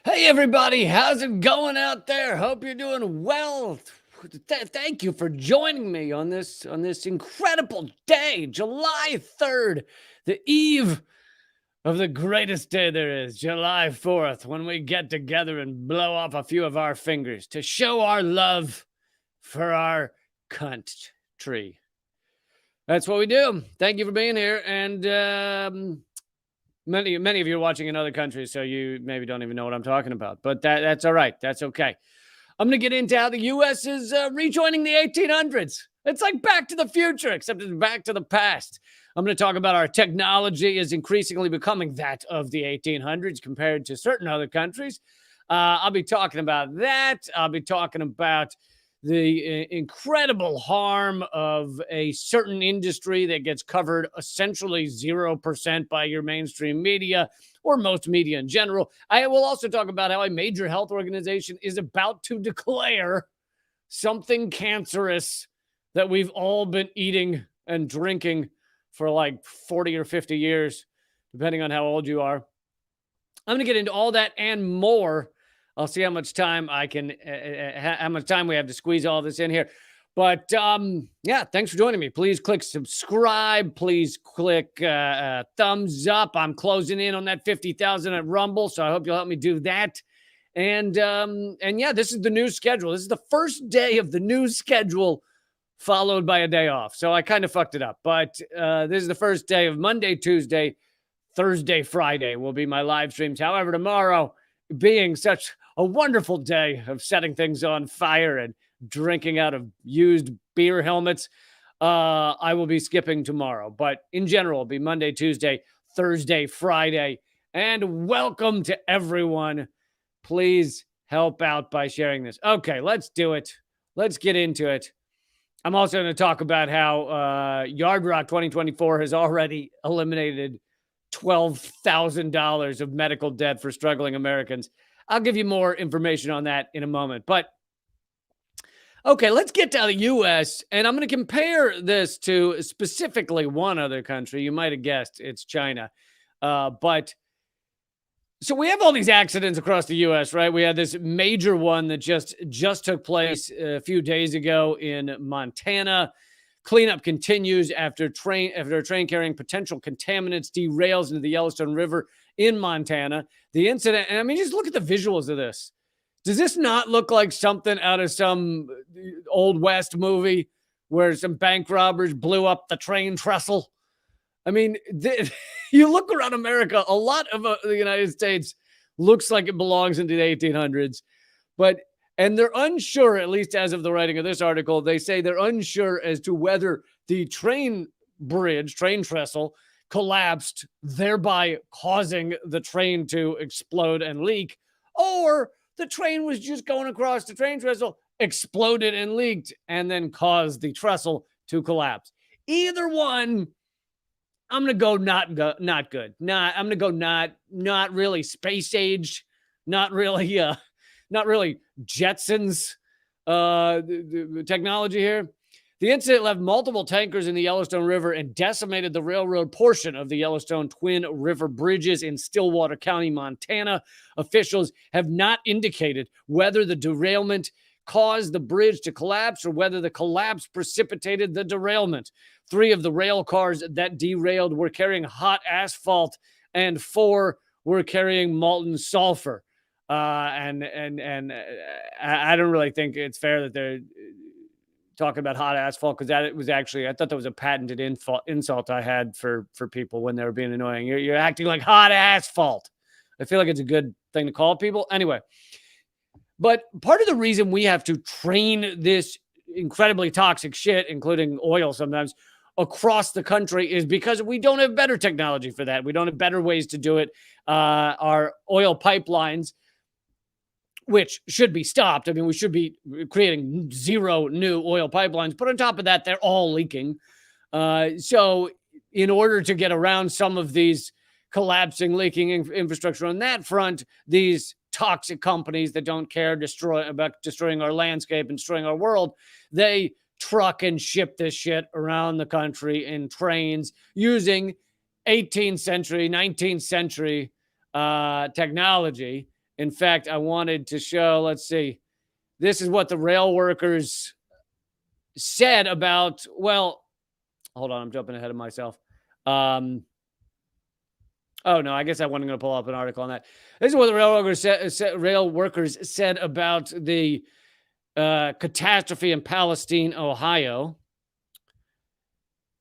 Hey everybody, how's it going out there? Hope you're doing well. Thank you for joining me on this incredible day, July 3rd, the eve of the greatest day there is, July 4th, when we get together and blow off a few of our fingers to show our love for our country. That's what we do. Thank you for being here, and many of you are watching in other countries, so you maybe don't even know what I'm talking about. But that's all right. That's okay. I'm going to get into how the U.S. is rejoining the 1800s. It's like Back to the Future, except it's back to the past. I'm going to talk about our technology is increasingly becoming that of the 1800s compared to certain other countries. I'll be talking about that. I'll be talking about the incredible harm of a certain industry that gets covered essentially 0% by your mainstream media or most media in general. I will also talk about how a major health organization is about to declare something cancerous that we've all been eating and drinking for like 40 or 50 years, depending on how old you are. I'm going to get into all that and more. I'll see how much time how much time we have to squeeze all this in here. But yeah, thanks for joining me. Please click subscribe. Please click thumbs up. I'm closing in on that 50,000 at Rumble, so I hope you'll help me do that. And yeah, this is the new schedule. This is the first day of the new schedule, followed by a day off. So I kind of fucked it up. But this is the first day of Monday, Tuesday, Thursday, Friday will be my live streams. However, tomorrow, being such a wonderful day of setting things on fire and drinking out of used beer helmets, I will be skipping tomorrow. But in general, it'll be Monday, Tuesday, Thursday, Friday. And welcome to everyone. Please help out by sharing this. Okay, let's do it. Let's get into it. I'm also going to talk about how Yard Rock 2024 has already eliminated $12,000 of medical debt for struggling Americans. I'll give you more information on that in a moment. But okay, let's get to the U.S. And I'm going to compare this to specifically one other country. You might have guessed it's China. But so we have all these accidents across the U.S., right? We had this major one that just took place a few days ago in Montana. Cleanup continues after a train carrying potential contaminants derails into the Yellowstone River in Montana. The incident, and I mean, just look at the visuals of this. Does this not look like something out of some Old West movie where some bank robbers blew up the train trestle? I mean, you look around America, a lot of the United States looks like it belongs into the 1800s, and they're unsure, at least as of the writing of this article, they say they're unsure as to whether the train trestle collapsed, thereby causing the train to explode and leak, or the train was just going across the train trestle, exploded and leaked, and then caused the trestle to collapse. Either one, I'm going to go not good. I'm going to go not really space age, not really Jetsons the technology here. The incident left multiple tankers in the Yellowstone River and decimated the railroad portion of the Yellowstone Twin River bridges in Stillwater County, Montana. Officials have not indicated whether the derailment caused the bridge to collapse or whether the collapse precipitated the derailment. 3 of the rail cars that derailed were carrying hot asphalt, and 4 were carrying molten sulfur. And I don't really think it's fair that they're talking about hot asphalt, because that was actually, I thought that was a patented insult I had for people when they were being annoying. You're acting like hot asphalt. I feel like it's a good thing to call people. Anyway, but part of the reason we have to train this incredibly toxic shit, including oil sometimes, across the country is because we don't have better technology for that. We don't have better ways to do it. Our oil pipelines, which should be stopped. I mean, we should be creating 0 new oil pipelines, but on top of that, they're all leaking. So in order to get around some of these collapsing, leaking infrastructure on that front, these toxic companies that don't care about destroying our landscape and destroying our world, they truck and ship this shit around the country in trains using 18th century, 19th century technology. In fact, I wanted to show, let's see, this is what the rail workers said about, well, hold on, I'm jumping ahead of myself. Oh, no, I guess I wasn't going to pull up an article on that. This is what the rail workers said about the catastrophe in Palestine, Ohio.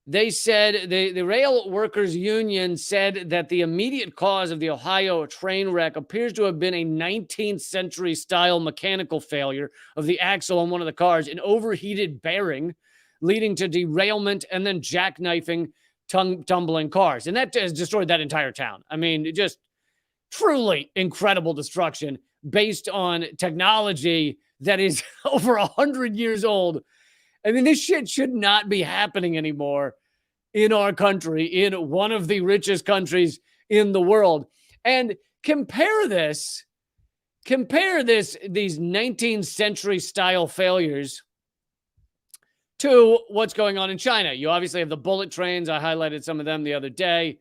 They said, the Rail Workers Union said that the immediate cause of the Ohio train wreck appears to have been a 19th century style mechanical failure of the axle on one of the cars, an overheated bearing leading to derailment and then jackknifing tumbling cars. And that has destroyed that entire town. I mean, just truly incredible destruction based on technology that is over 100 years old. I mean, this shit should not be happening anymore in our country, in one of the richest countries in the world. And compare these 19th century style failures to what's going on in China. You obviously have the bullet trains. I highlighted some of them the other day.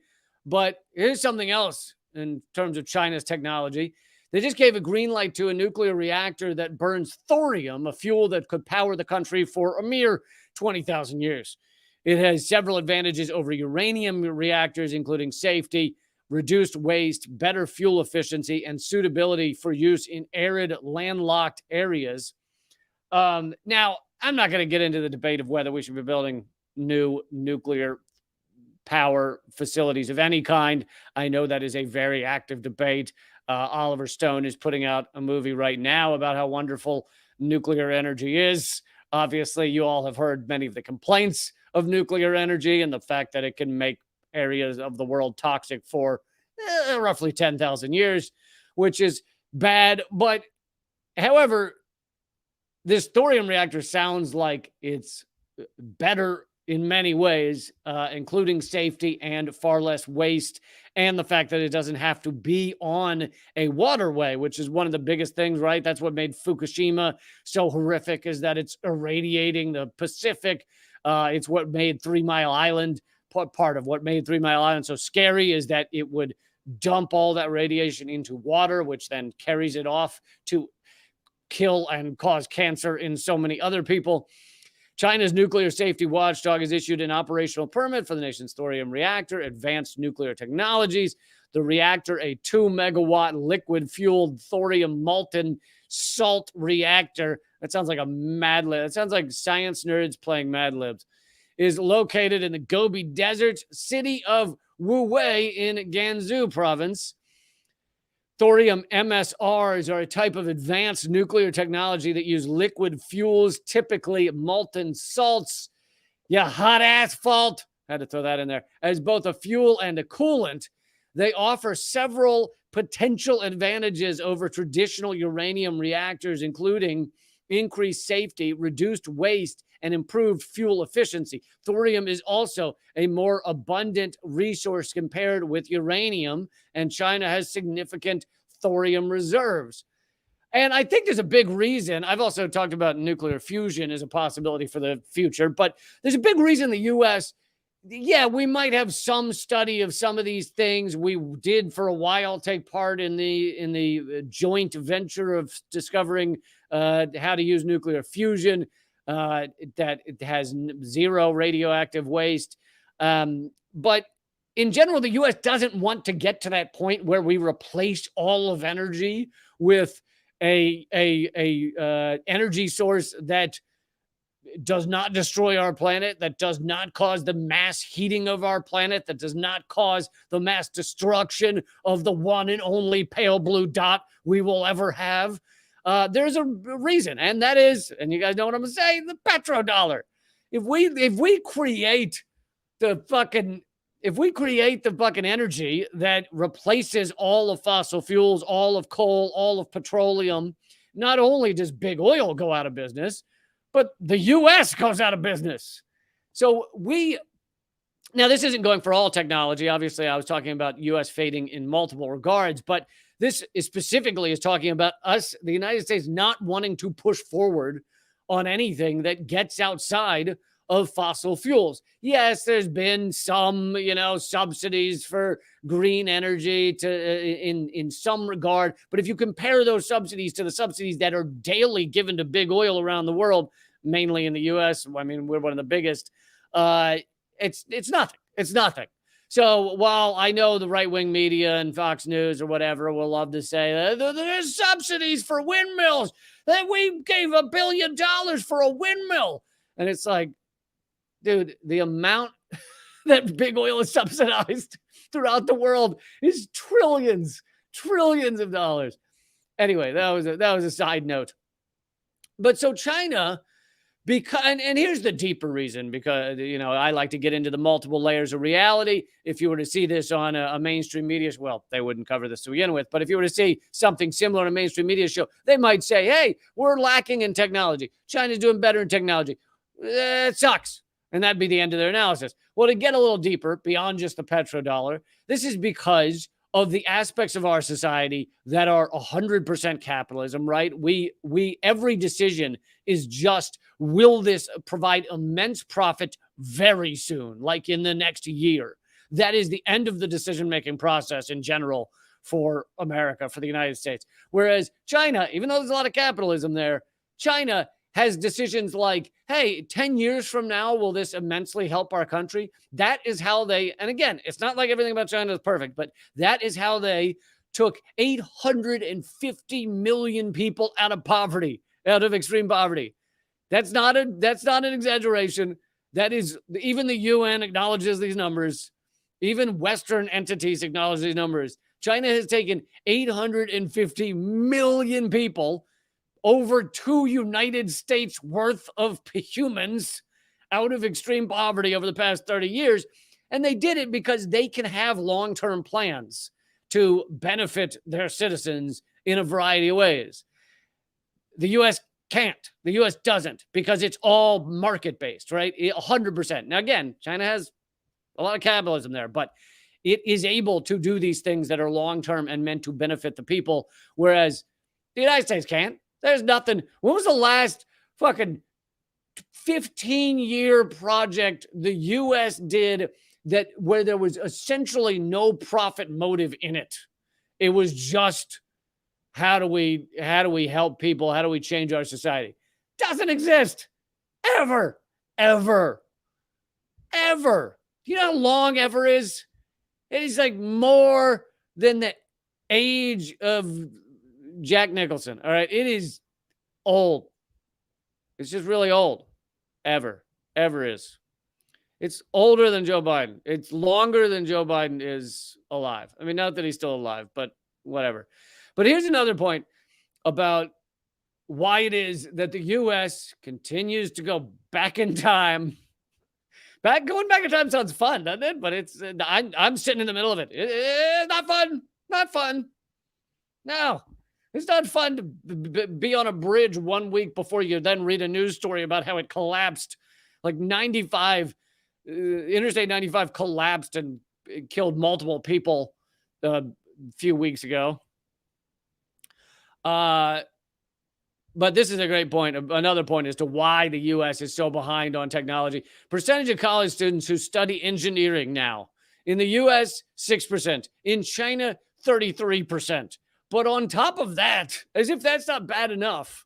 But here's something else in terms of China's technology. They just gave a green light to a nuclear reactor that burns thorium, a fuel that could power the country for a mere 20,000 years. It has several advantages over uranium reactors, including safety, reduced waste, better fuel efficiency, and suitability for use in arid, landlocked areas. Now, I'm not going to get into the debate of whether we should be building new nuclear power facilities of any kind. I know that is a very active debate. Oliver Stone is putting out a movie right now about how wonderful nuclear energy is. Obviously, you all have heard many of the complaints of nuclear energy and the fact that it can make areas of the world toxic for roughly 10,000 years, which is bad. But however, this thorium reactor sounds like it's better in many ways, including safety and far less waste, and the fact that it doesn't have to be on a waterway, which is one of the biggest things, right? That's what made Fukushima so horrific, is that it's irradiating the Pacific. It's what made 3 Mile Island, part of what made 3 Mile Island so scary, is that it would dump all that radiation into water, which then carries it off to kill and cause cancer in so many other people. China's nuclear safety watchdog has issued an operational permit for the nation's thorium reactor, Advanced Nuclear Technologies. The reactor, a 2-megawatt liquid-fueled thorium molten salt reactor. That sounds like a Mad Lib. That sounds like science nerds playing Mad Libs. Is located in the Gobi Desert, city of Wuwei in Gansu province. Thorium MSRs are a type of advanced nuclear technology that use liquid fuels, typically molten salts. Yeah, hot asphalt. Had to throw that in there. As both a fuel and a coolant, they offer several potential advantages over traditional uranium reactors, including increased safety, reduced waste, and improved fuel efficiency. Thorium is also a more abundant resource compared with uranium, and China has significant thorium reserves. And I think there's a big reason. I've also talked about nuclear fusion as a possibility for the future, but there's a big reason the U.S., yeah, we might have some study of some of these things. We did for a while take part in the joint venture of discovering how to use nuclear fusion, that it has zero radioactive waste. But in general, the U.S. doesn't want to get to that point where we replace all of energy with a energy source that does not destroy our planet, that does not cause the mass heating of our planet, that does not cause the mass destruction of the one and only pale blue dot we will ever have. There's a reason, and that is, and you guys know what I'm going to say, the petrodollar. If we create the fucking energy that replaces all of fossil fuels, all of coal, all of petroleum, not only does big oil go out of business, but the U.S. goes out of business. So now this isn't going for all technology. Obviously, I was talking about U.S. fading in multiple regards, but this is specifically talking about us, the United States, not wanting to push forward on anything that gets outside of fossil fuels. Yes, there's been some, subsidies for green energy in some regard, but if you compare those subsidies to the subsidies that are daily given to big oil around the world, mainly in the US, I mean, we're one of the biggest, it's nothing. It's nothing. So while I know the right-wing media and Fox News or whatever will love to say there's subsidies for windmills, that we gave $1 billion for a windmill, and it's like, dude, the amount that big oil is subsidized throughout the world is trillions of dollars. Anyway, that was a side note. But so China, because and here's the deeper reason, because I like to get into the multiple layers of reality. If you were to see this on a mainstream media, well, they wouldn't cover this to begin with, but if you were to see something similar on a mainstream media show, they might say, hey, we're lacking in technology. China's doing better in technology. It sucks. And that'd be the end of their analysis. Well, to get a little deeper beyond just the petrodollar, this is because of the aspects of our society that are 100% capitalism, right? We every decision is just, will this provide immense profit very soon, like in the next year? That is the end of the decision-making process in general for America, for the United States. Whereas China, even though there's a lot of capitalism there, China has decisions like, hey, 10 years from now, will this immensely help our country? That is how they, and again, it's not like everything about China is perfect, but that is how they took 850 million people out of poverty, out of extreme poverty. That's not an exaggeration. That is, even the UN acknowledges these numbers. Even Western entities acknowledge these numbers. China has taken 850 million people, over 2 United States worth of humans, out of extreme poverty over the past 30 years. And they did it because they can have long-term plans to benefit their citizens in a variety of ways. The U.S. can't. The U.S. doesn't, because it's all market-based, right? 100%. Now, again, China has a lot of capitalism there, but it is able to do these things that are long-term and meant to benefit the people, whereas the United States can't. There's nothing. When was the last fucking 15-year project the U.S. did that where there was essentially no profit motive in it? It was just, how do we help people? How do we change our society? Doesn't exist. Ever. Do you know how long ever is? It is like more than the age of Jack Nicholson. All right. It is old. It's just really old. Ever is. It's older than Joe Biden. It's longer than Joe Biden is alive. I mean, not that he's still alive, but whatever. But here's another point about why it is that the U.S. continues to go back in time. Going back in time sounds fun, doesn't it? But it's I'm sitting in the middle of it. It's not fun. Not fun. No. It's not fun to be on a bridge 1 week before you then read a news story about how it collapsed. Like Interstate 95 collapsed and it killed multiple people a few weeks ago. But this is a great point. Another point as to why the U.S. is so behind on technology. Percentage of college students who study engineering now. In the U.S., 6%. In China, 33%. But on top of that, as if that's not bad enough,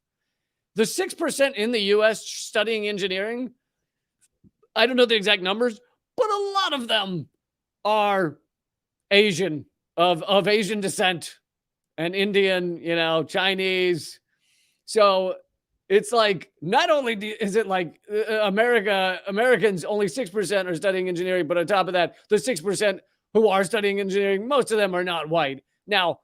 the 6% in the U.S. studying engineering, I don't know the exact numbers, but a lot of them are Asian, of Asian descent, and Indian, Chinese. So it's like, not only is it like Americans, only 6% are studying engineering, but on top of that, the 6% who are studying engineering, most of them are not white. Now,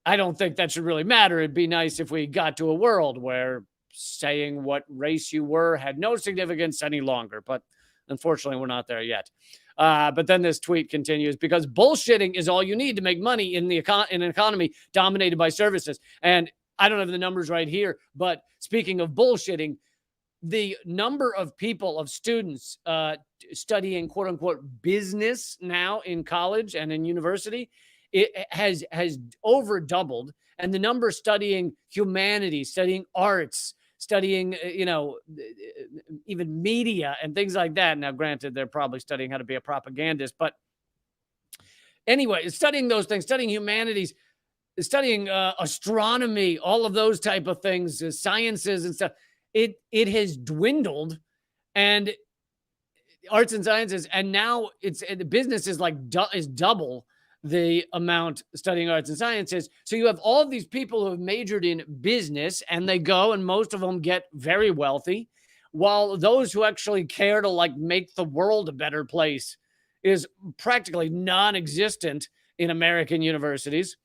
I don't think that should really matter. It'd be nice if we got to a world where saying what race you were had no significance any longer, but unfortunately, we're not there yet. But then this tweet continues, because bullshitting is all you need to make money in an economy dominated by services. And I don't have the numbers right here, but speaking of bullshitting, the number of people, of students studying quote unquote business now in college and in university, it has over doubled. And the number studying humanities, studying arts, studying, even media and things like that. Now, granted, they're probably studying how to be a propagandist, but anyway, studying those things, studying humanities, studying astronomy, all of those type of things, sciences and stuff, it has dwindled, and arts and sciences, and now the business is like is double the amount studying arts and sciences. So you have all of these people who have majored in business, and they go, and most of them get very wealthy, while those who actually care to like make the world a better place is practically non-existent in American universities.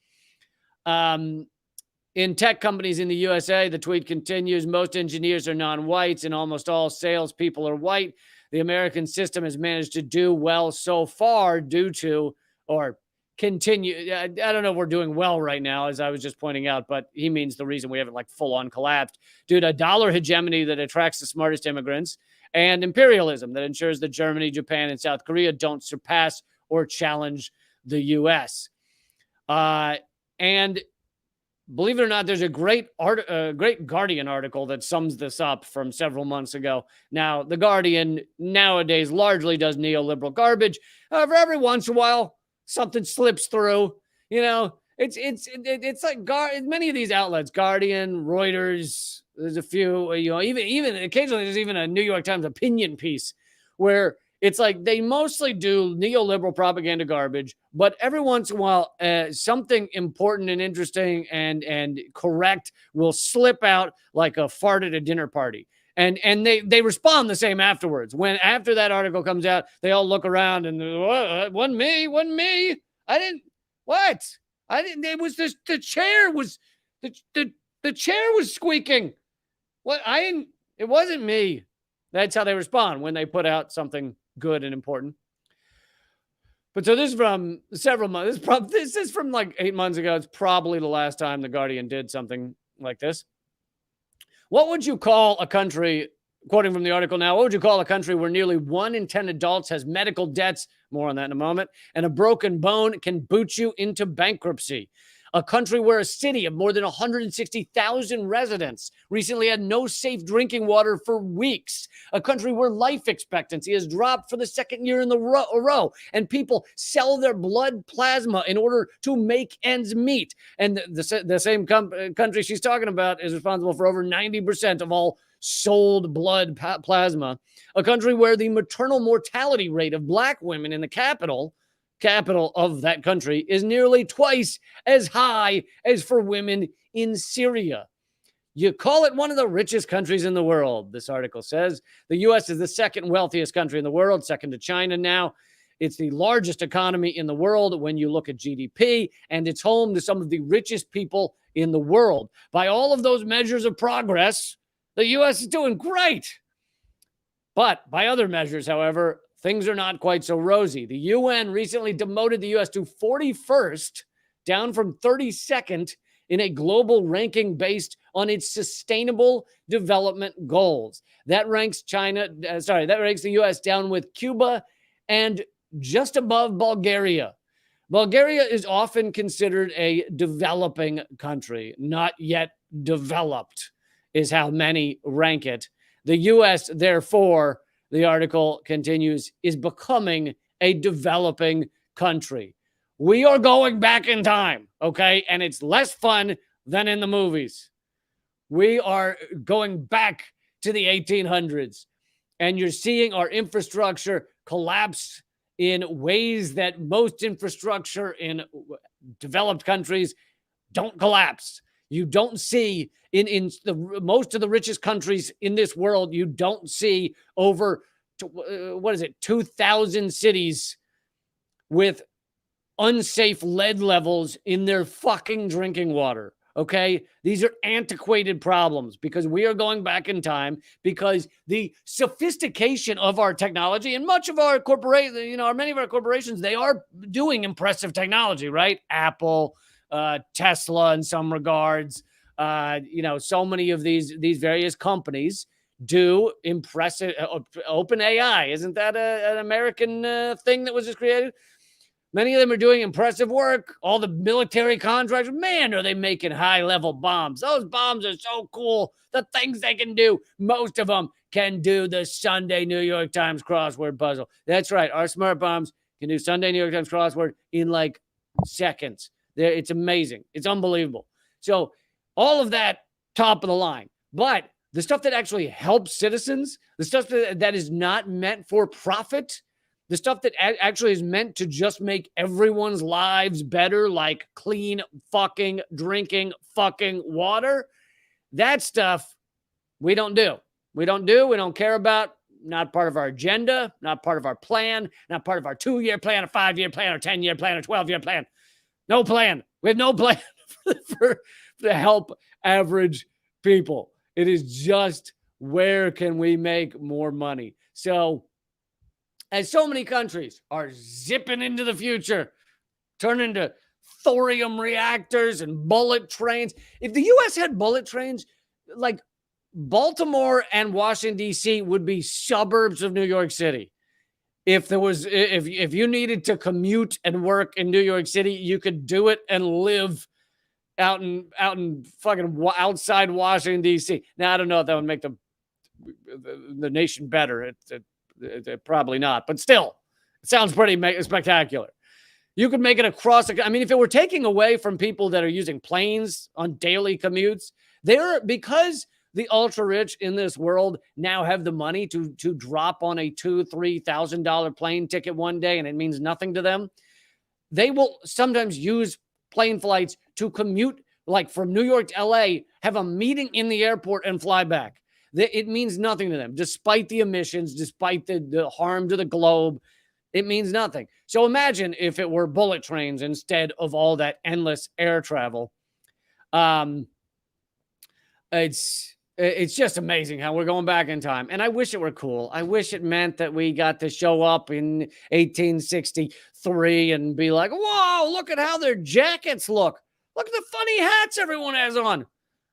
In tech companies in the USA, the tweet continues, most engineers are non-whites and almost all salespeople are white. The American system has managed to do well so far due to, or continue. I don't know if we're doing well right now, as I was just pointing out, but he means the reason we haven't like full on collapsed due to dollar hegemony that attracts the smartest immigrants and imperialism that ensures that Germany, Japan, and South Korea don't surpass or challenge the U.S. And believe it or not, there's a great Guardian article that sums this up from several months ago. Now, the Guardian nowadays largely does neoliberal garbage. However, every once in a while, something slips through. It's like many of these outlets, Guardian, Reuters. There's a few. Even occasionally, there's even a New York Times opinion piece where it's like they mostly do neoliberal propaganda garbage, but every once in a while, something important and interesting and correct will slip out like a fart at a dinner party. And they respond the same afterwards. When after that article comes out, they all look around and wasn't me. I didn't. What? I didn't. It was this. The chair was the chair was squeaking. What? I didn't. It wasn't me. That's how they respond when they put out something good and important. But so this is from several months. This is from like 8 months ago. It's probably the last time the Guardian did something like this. What would you call a country, quoting from the article now, what would you call a country where nearly 1 in 10 adults has medical debts, more on that in a moment, and a broken bone can boot you into bankruptcy? A country where a city of more than 160,000 residents recently had no safe drinking water for weeks. A country where life expectancy has dropped for the second year in a row, and people sell their blood plasma in order to make ends meet. And the same country she's talking about is responsible for over 90% of all sold blood plasma. A country where the maternal mortality rate of Black women in the capital of that country is nearly twice as high as for women in Syria. You call it one of the richest countries in the world, this article says. The U.S. is the second wealthiest country in the world, second to China now. It's the largest economy in the world when you look at GDP, and it's home to some of the richest people in the world. By all of those measures of progress, the U.S. is doing great. But by other measures, however, things are not quite so rosy. The UN recently demoted the U.S. to 41st, down from 32nd in a global ranking based on its sustainable development goals. That ranks the U.S. down with Cuba and just above Bulgaria. Bulgaria is often considered a developing country, not yet developed, is how many rank it. The U.S., therefore, the article continues, is becoming a developing country. We are going back in time, okay? And it's less fun than in the movies. We are going back to the 1800s, and you're seeing our infrastructure collapse in ways that most infrastructure in developed countries don't collapse. You don't see in most of the richest countries in this world, you don't see over 2,000 cities with unsafe lead levels in their fucking drinking water. Okay, these are antiquated problems because we are going back in time because the sophistication of our technology and much of our many of our corporations, they are doing impressive technology, right? Apple, Tesla in some regards, so many of these various companies do impressive. Open AI, isn't that an American thing that was just created? Many of them are doing impressive work. All the military contractors, man, are they making high-level bombs. Those bombs are so cool. The things they can do, most of them can do the Sunday New York Times crossword puzzle. That's right. Our smart bombs can do Sunday New York Times crossword in like seconds. It's amazing. It's unbelievable. So all of that, top of the line. But the stuff that actually helps citizens, the stuff that is not meant for profit, the stuff that actually is meant to just make everyone's lives better, like clean fucking drinking fucking water, that stuff we don't do. We don't care about. Not part of our agenda, not part of our plan, not part of our 2-year plan, a 5-year plan, or 10-year plan, or 12-year plan. No plan. We have no plan to help average people. It is just, where can we make more money? So, as so many countries are zipping into the future, turning into thorium reactors and bullet trains. If the U.S. had bullet trains, like Baltimore and Washington, D.C. would be suburbs of New York City. If you needed to commute and work in New York City, you could do it and live out in fucking outside Washington, D.C. Now, I don't know if that would make the nation better. It probably not, but still, it sounds pretty spectacular. You could make it across. I mean, if it were taking away from people that are using planes on daily commutes, because the ultra rich in this world now have the money to drop on a $2,000-$3,000 plane ticket one day, and it means nothing to them. They will sometimes use plane flights to commute, like from New York to LA, have a meeting in the airport and fly back. It means nothing to them, despite the emissions, despite the harm to the globe. It means nothing. So imagine if it were bullet trains instead of all that endless air travel. It's just amazing how we're going back in time. And I wish it were cool. I wish it meant that we got to show up in 1863 and be like, whoa, look at how their jackets look. Look at the funny hats everyone has on.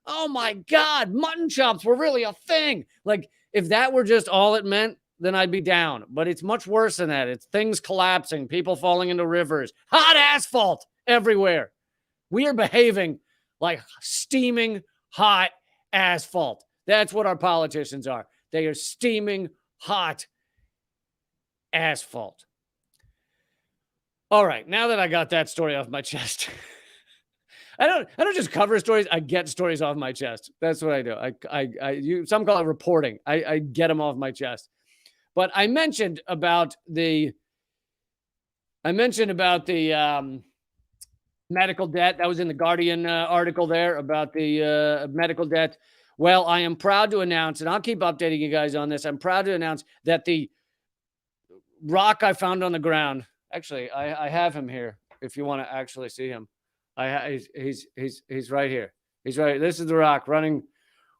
Oh my God, mutton chops were really a thing. Like, if that were just all it meant, then I'd be down. But it's much worse than that. It's things collapsing, people falling into rivers, hot asphalt everywhere. We are behaving like steaming hot asphalt. That's what our politicians are. They are steaming hot asphalt. All right, now that I got that story off my chest, I don't just cover stories. I get stories off my chest. That's what I do. Some call it reporting. I get them off my chest. But I mentioned about the medical debt. That was in the Guardian article there about the medical debt. Well, I am proud to announce, and I'll keep updating you guys on this. I'm proud to announce that the rock I found on the ground. Actually, I have him here. If you want to actually see him. He's right here. He's right. This is the rock running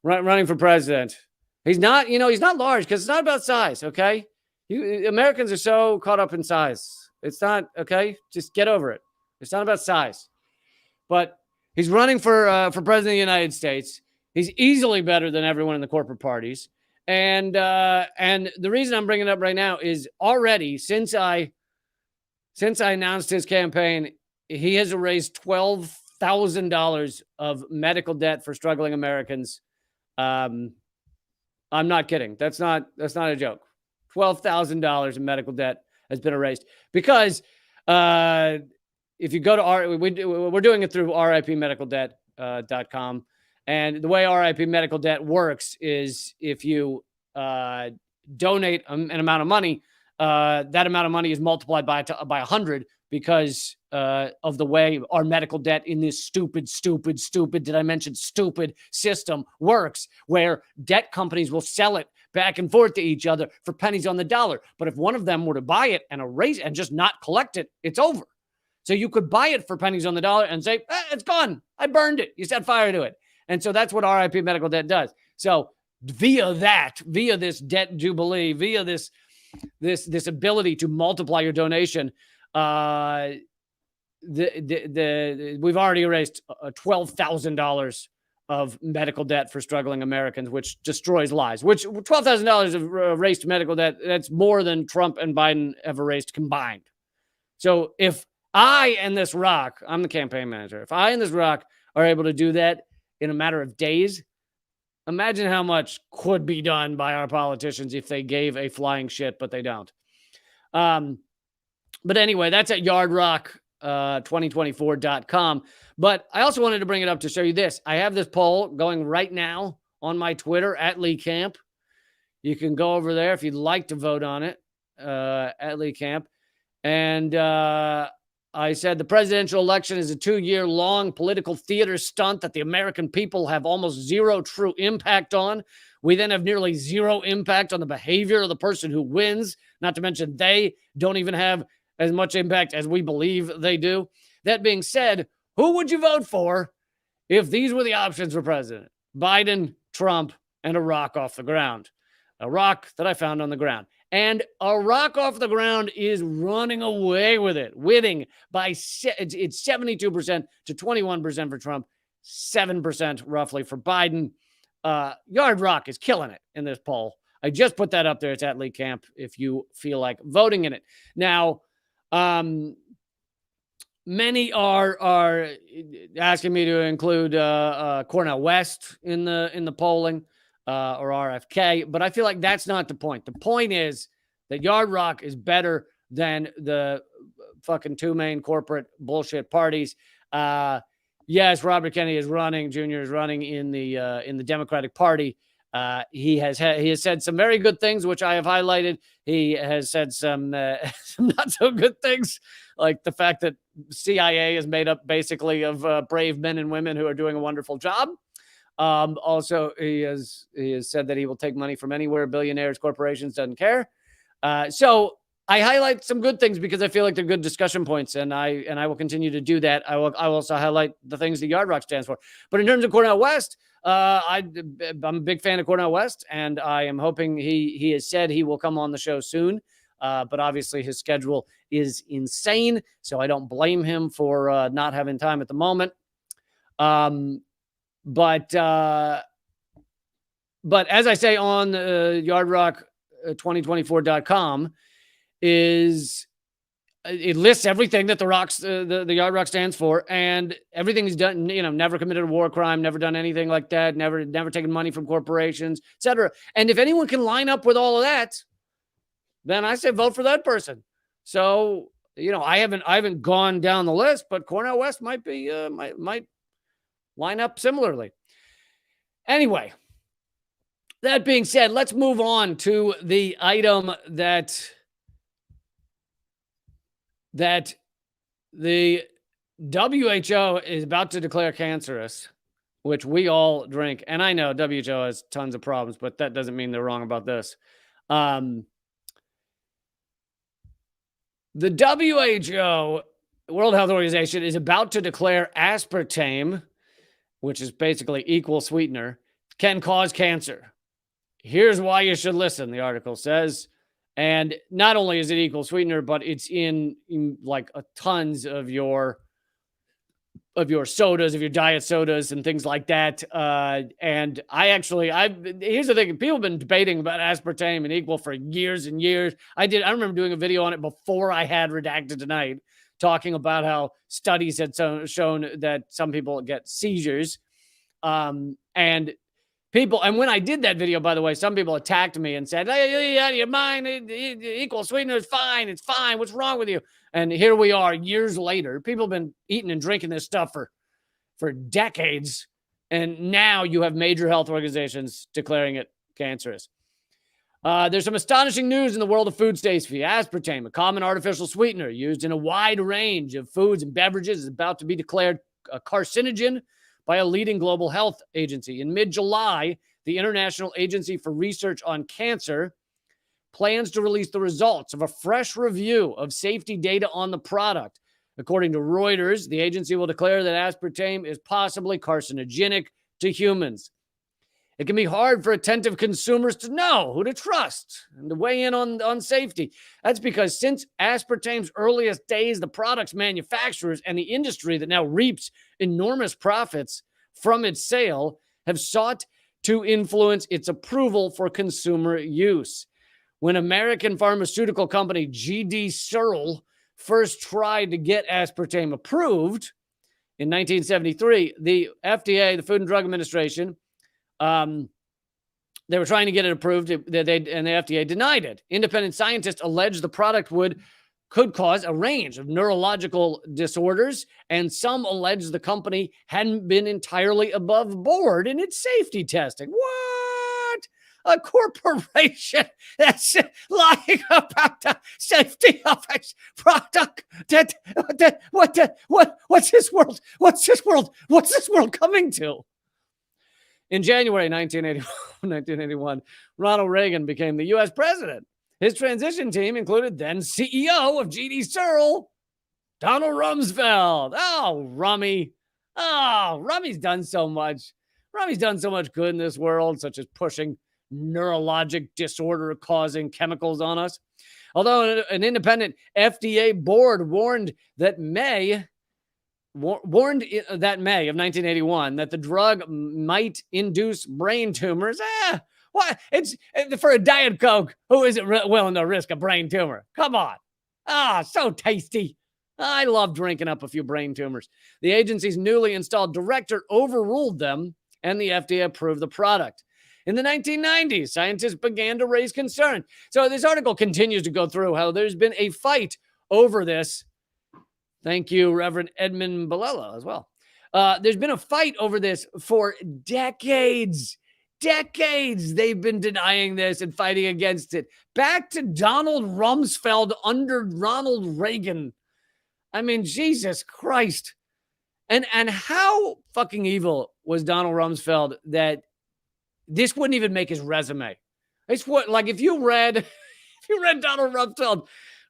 for president. He's not large, because it's not about size. Okay. Americans are so caught up in size. It's not okay. Just get over it. It's not about size, but he's running for president of the United States. He's easily better than everyone in the corporate parties. And the reason I'm bringing it up right now is already since I announced his campaign, he has erased $12,000 of medical debt for struggling Americans. I'm not kidding. That's not a joke. $12,000 in medical debt has been erased because if you go to we're doing it through ripmedicaldebt.com. And the way RIP Medical Debt works is if you donate an amount of money, that amount of money is multiplied by 100 because of the way our medical debt in this stupid, did I mention stupid system works, where debt companies will sell it back and forth to each other for pennies on the dollar. But if one of them were to buy it and erase it and just not collect it, it's over. So you could buy it for pennies on the dollar and say, it's gone. I burned it. You set fire to it. And so that's what RIP Medical Debt does. So via this debt jubilee, via this ability to multiply your donation, we've already erased $12,000 of medical debt for struggling Americans, which destroys lives. Which $12,000 of erased medical debt, that's more than Trump and Biden have erased combined. So if I and this rock, I'm the campaign manager. If I and this rock are able to do that in a matter of days, imagine how much could be done by our politicians if they gave a flying shit, but they don't. But anyway, that's at yardrock2024.com. But I also wanted to bring it up to show you this. I have this poll going right now on my Twitter at leecamp. You can go over there if you'd like to vote on it at leecamp. And I said the presidential election is a 2-year-long political theater stunt that the American people have almost zero true impact on. We then have nearly zero impact on the behavior of the person who wins, not to mention they don't even have as much impact as we believe they do. That being said, who would you vote for if these were the options for president? Biden, Trump, and a rock off the ground. A rock that I found on the ground. And a rock off the ground is running away with it, winning by it's 72% to 21% for Trump, 7% roughly for Biden. Yard Rock is killing it in this poll. I just put that up there. It's at Lee Camp if you feel like voting in it. Now, many are asking me to include Cornel West in the polling. Or RFK, but I feel like that's not the point. The point is that Yard Rock is better than the fucking two main corporate bullshit parties. Yes, Robert Kennedy is running, Jr. is running in the Democratic Party. He has said some very good things, which I have highlighted. He has said some not so good things, like the fact that CIA is made up basically of brave men and women who are doing a wonderful job. Also, he has said that he will take money from anywhere, billionaires, corporations, doesn't care. So I highlight some good things because I feel like they're good discussion points, and I will continue to do that. I will also highlight the things that Yard Rock stands for. But in terms of Cornel West, I'm a big fan of Cornel West, and I am hoping he has said he will come on the show soon. But obviously his schedule is insane, so I don't blame him for not having time at the moment. But as I say on yardrock2024.com, is it lists everything that the Yard Rock stands for, and everything is done. Never committed a war crime, never done anything like that, never taken money from corporations, etc. And if anyone can line up with all of that, then I say vote for that person. So I haven't gone down the list, but Cornel West might be might line up similarly. Anyway, that being said, let's move on to the item that the WHO is about to declare cancerous, which we all drink. And I know WHO has tons of problems, but that doesn't mean they're wrong about this. The WHO, World Health Organization, is about to declare aspartame, which is basically equal sweetener, can cause cancer. Here's why you should listen, the article says. And not only is it equal sweetener, but it's in like tons of your sodas, of your diet sodas and things like that. And here's the thing. People have been debating about aspartame and equal for years and years. I remember doing a video on it before I had Redacted Tonight, talking about how studies had shown that some people get seizures. And when I did that video, by the way, some people attacked me and said, "Hey, out of your mind, equal sweetener is fine. It's fine. What's wrong with you?" And here we are years later. People have been eating and drinking this stuff for decades. And now you have major health organizations declaring it cancerous. There's some astonishing news in the world of food safety. Aspartame, a common artificial sweetener used in a wide range of foods and beverages, is about to be declared a carcinogen by a leading global health agency. In mid-July, the International Agency for Research on Cancer plans to release the results of a fresh review of safety data on the product. According to Reuters, the agency will declare that aspartame is possibly carcinogenic to humans. It can be hard for attentive consumers to know who to trust and to weigh in on safety. That's because since aspartame's earliest days, the product's manufacturers and the industry that now reaps enormous profits from its sale have sought to influence its approval for consumer use. When American pharmaceutical company G.D. Searle first tried to get aspartame approved in 1973, the FDA, the Food and Drug Administration, they were trying to get it approved, and the FDA denied it. Independent scientists alleged the product could cause a range of neurological disorders, and some alleged the company hadn't been entirely above board in its safety testing. What? A corporation that's lying about the safety of its product. What's this world? What's this world coming to? In January 1981, Ronald Reagan became the U.S. president. His transition team included then CEO of GD Searle, Donald Rumsfeld. Oh, Rummy. Oh, Rummy's done so much. Rummy's done so much good in this world, such as pushing neurologic disorder-causing chemicals on us. Although an independent FDA board warned that May of 1981 that the drug might induce brain tumors. What? It's for a Diet Coke. Who isn't willing to risk a brain tumor? Come on. So tasty. I love drinking up a few brain tumors. The agency's newly installed director overruled them, and the FDA approved the product. In the 1990s, scientists began to raise concern. So this article continues to go through how there's been a fight over this. Thank you, Reverend Edmund Balella, as well. There's been a fight over this for decades. Decades they've been denying this and fighting against it. Back to Donald Rumsfeld under Ronald Reagan. I mean, Jesus Christ. And how fucking evil was Donald Rumsfeld that this wouldn't even make his resume? It's what, like, if you read Donald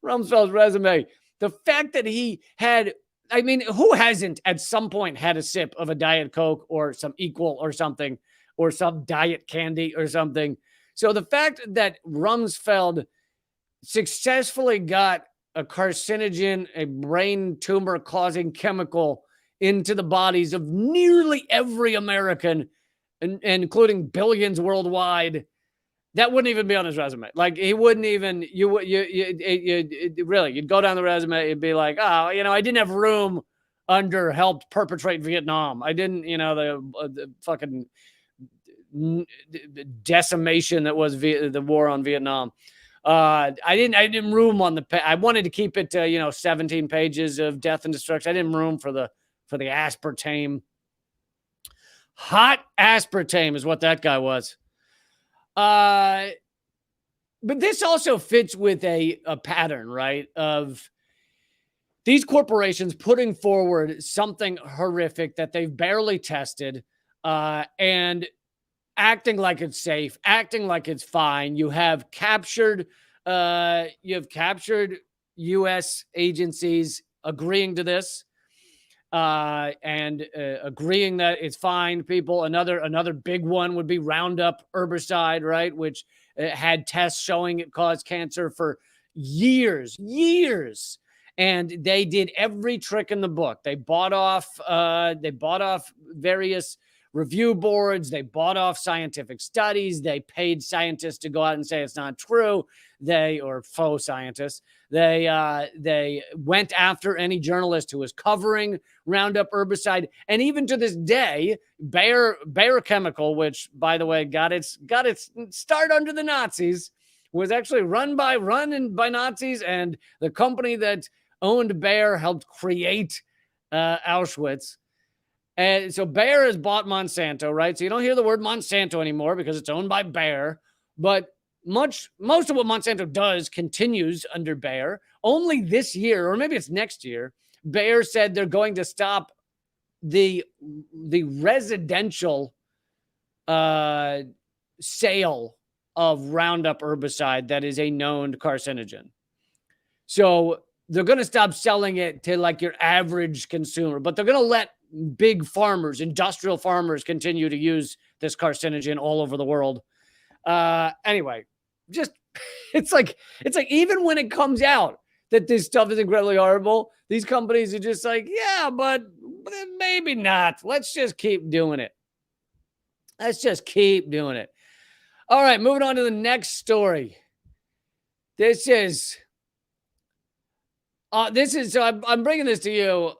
Rumsfeld's resume, the fact that he had, I mean, who hasn't at some point had a sip of a Diet Coke or some Equal or something, or some diet candy or something? So the fact that Rumsfeld successfully got a carcinogen, a brain tumor causing chemical into the bodies of nearly every American, and including billions worldwide, that wouldn't even be on his resume. Like, he wouldn't even, really, you'd go down the resume, it'd be like, I didn't have room under helped perpetrate Vietnam. I didn't, the fucking decimation that was the war on Vietnam. I didn't room on I wanted to keep it to, 17 pages of death and destruction. I didn't room for the aspartame. Hot aspartame is what that guy was. But this also fits with a pattern, right? Of these corporations putting forward something horrific that they've barely tested, and acting like it's safe, acting like it's fine. You have captured U.S. agencies agreeing to this, and agreeing that it's fine. People, another big one would be Roundup herbicide, right? Which had tests showing it caused cancer for years. And they did every trick in the book. They bought off various review boards. They bought off scientific studies. They paid scientists to go out and say it's not true. Or faux scientists. They went after any journalist who was covering Roundup herbicide. And even to this day, Bayer Chemical, which, by the way, got its start under the Nazis, was actually run by Nazis, and the company that owned Bayer helped create Auschwitz. And so Bayer has bought Monsanto, right? So you don't hear the word Monsanto anymore because it's owned by Bayer. But most of what Monsanto does continues under Bayer. Only this year, or maybe it's next year, Bayer said they're going to stop the residential sale of Roundup herbicide that is a known carcinogen. So they're going to stop selling it to like your average consumer, but they're going to let big farmers, industrial farmers, continue to use this carcinogen all over the world. Anyway, just it's like even when it comes out that this stuff is incredibly horrible, these companies are just like, yeah, but maybe not. Let's just keep doing it. All right, moving on to the next story. This is This is so I'm bringing this to you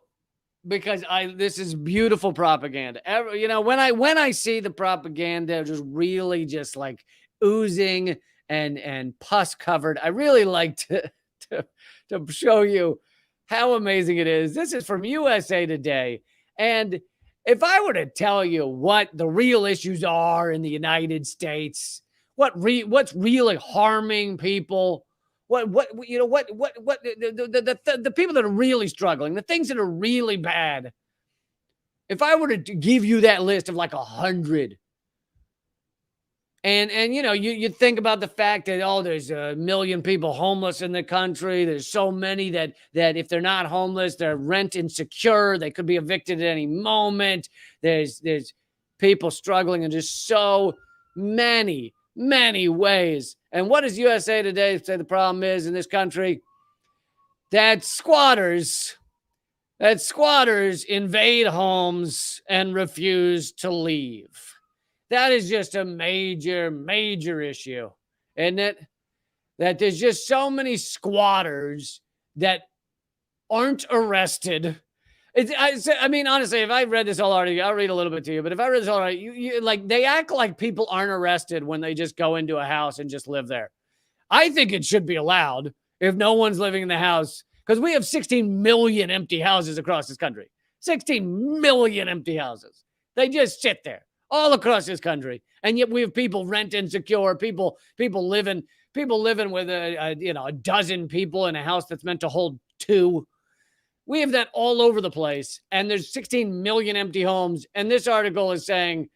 because this is beautiful propaganda. When I see the propaganda just really just like oozing and pus covered, I really like to to show you how amazing it is. This is from USA Today, and if I were to tell you what the real issues are in the United States, what's really harming people, the people that are really struggling, the things that are really bad. If I were to give you that list of like 100, and you think about the fact that there's a million people homeless in the country. There's so many that if they're not homeless, they're rent insecure. They could be evicted at any moment. There's people struggling in just so many ways. And what does USA Today say the problem is in this country? That squatters invade homes and refuse to leave. That is just a major issue, isn't it? That there's just so many squatters that aren't arrested. I mean, honestly, if I read this all already, I'll read a little bit to you. But if I read this all right, you like they act like people aren't arrested when they just go into a house and just live there. I think it should be allowed if no one's living in the house, because we have 16 million empty houses across this country. 16 million empty houses. They just sit there all across this country, and yet we have people rent insecure, people living with a dozen people in a house that's meant to hold 2. We have that all over the place, and there's 16 million empty homes. And this article is saying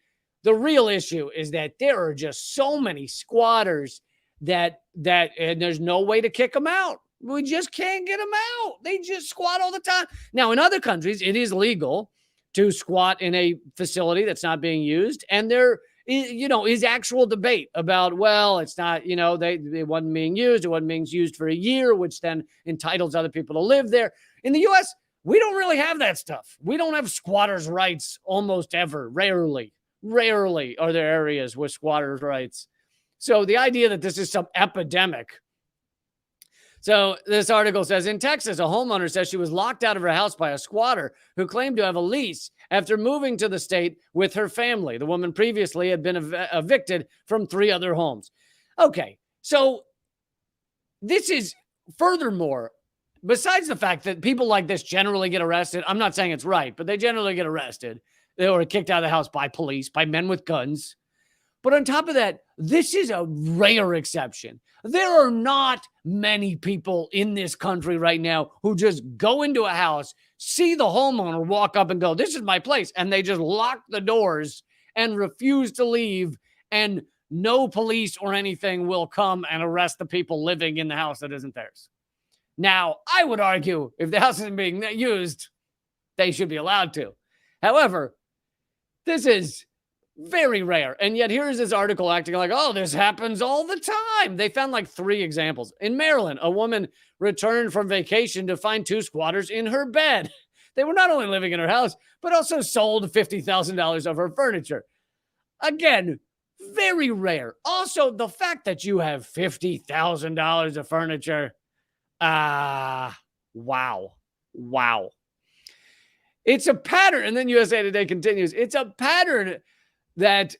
the real issue is that there are just so many squatters that and there's no way to kick them out. We just can't get them out. They just squat all the time. Now, in other countries, it is legal to squat in a facility that's not being used. And there is actual debate about, well, it's not, it wasn't being used. It wasn't being used for a year, which then entitles other people to live there. In the U.S., we don't really have that stuff. We don't have squatters' rights almost ever. Rarely are there areas with squatters' rights. So the idea that this is some epidemic. So this article says, in Texas, a homeowner says she was locked out of her house by a squatter who claimed to have a lease after moving to the state with her family. The woman previously had been evicted from 3 other homes. Okay, so this is furthermore, besides the fact that people like this generally get arrested, I'm not saying it's right, but they generally get arrested. They were kicked out of the house by police, by men with guns. But on top of that, this is a rare exception. There are not many people in this country right now who just go into a house, see the homeowner walk up and go, this is my place. And they just lock the doors and refuse to leave. And no police or anything will come and arrest the people living in the house that isn't theirs. Now, I would argue if the house isn't being used, they should be allowed to. However, this is very rare. And yet here's this article acting like, this happens all the time. They found like 3 examples. In Maryland, a woman returned from vacation to find 2 squatters in her bed. They were not only living in her house, but also sold $50,000 of her furniture. Again, very rare. Also, the fact that you have $50,000 of furniture. Wow. It's a pattern. And then USA Today continues. It's a pattern that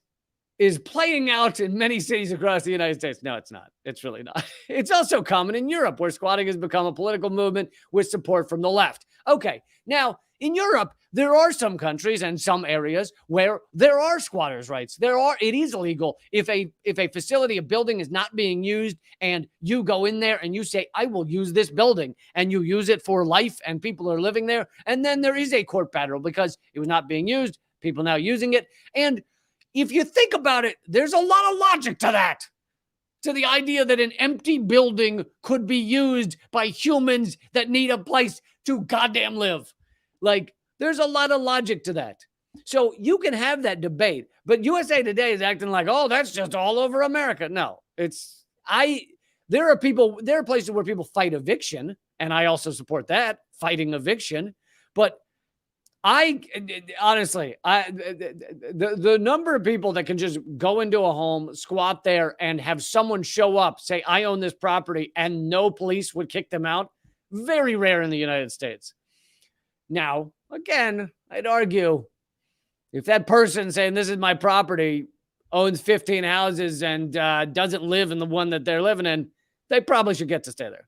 is playing out in many cities across the United States. No, it's not. It's really not. It's also common in Europe, where squatting has become a political movement with support from the left. Okay, now, in Europe, there are some countries and some areas where there are squatters' rights. It is illegal if a facility, a building is not being used, and you go in there and you say, I will use this building, and you use it for life, and people are living there, and then there is a court battle because it was not being used, people now using it. And if you think about it, there's a lot of logic to that. To the idea that an empty building could be used by humans that need a place to goddamn live. Like, there's a lot of logic to that. So you can have that debate, but USA Today is acting like, that's just all over America. No, there are places where people fight eviction, and I also support that, fighting eviction. But the number of people that can just go into a home, squat there, and have someone show up, say, I own this property, and no police would kick them out. Very rare in the United States. Now, again, I'd argue if that person saying this is my property owns 15 houses and doesn't live in the one that they're living in, they probably should get to stay there.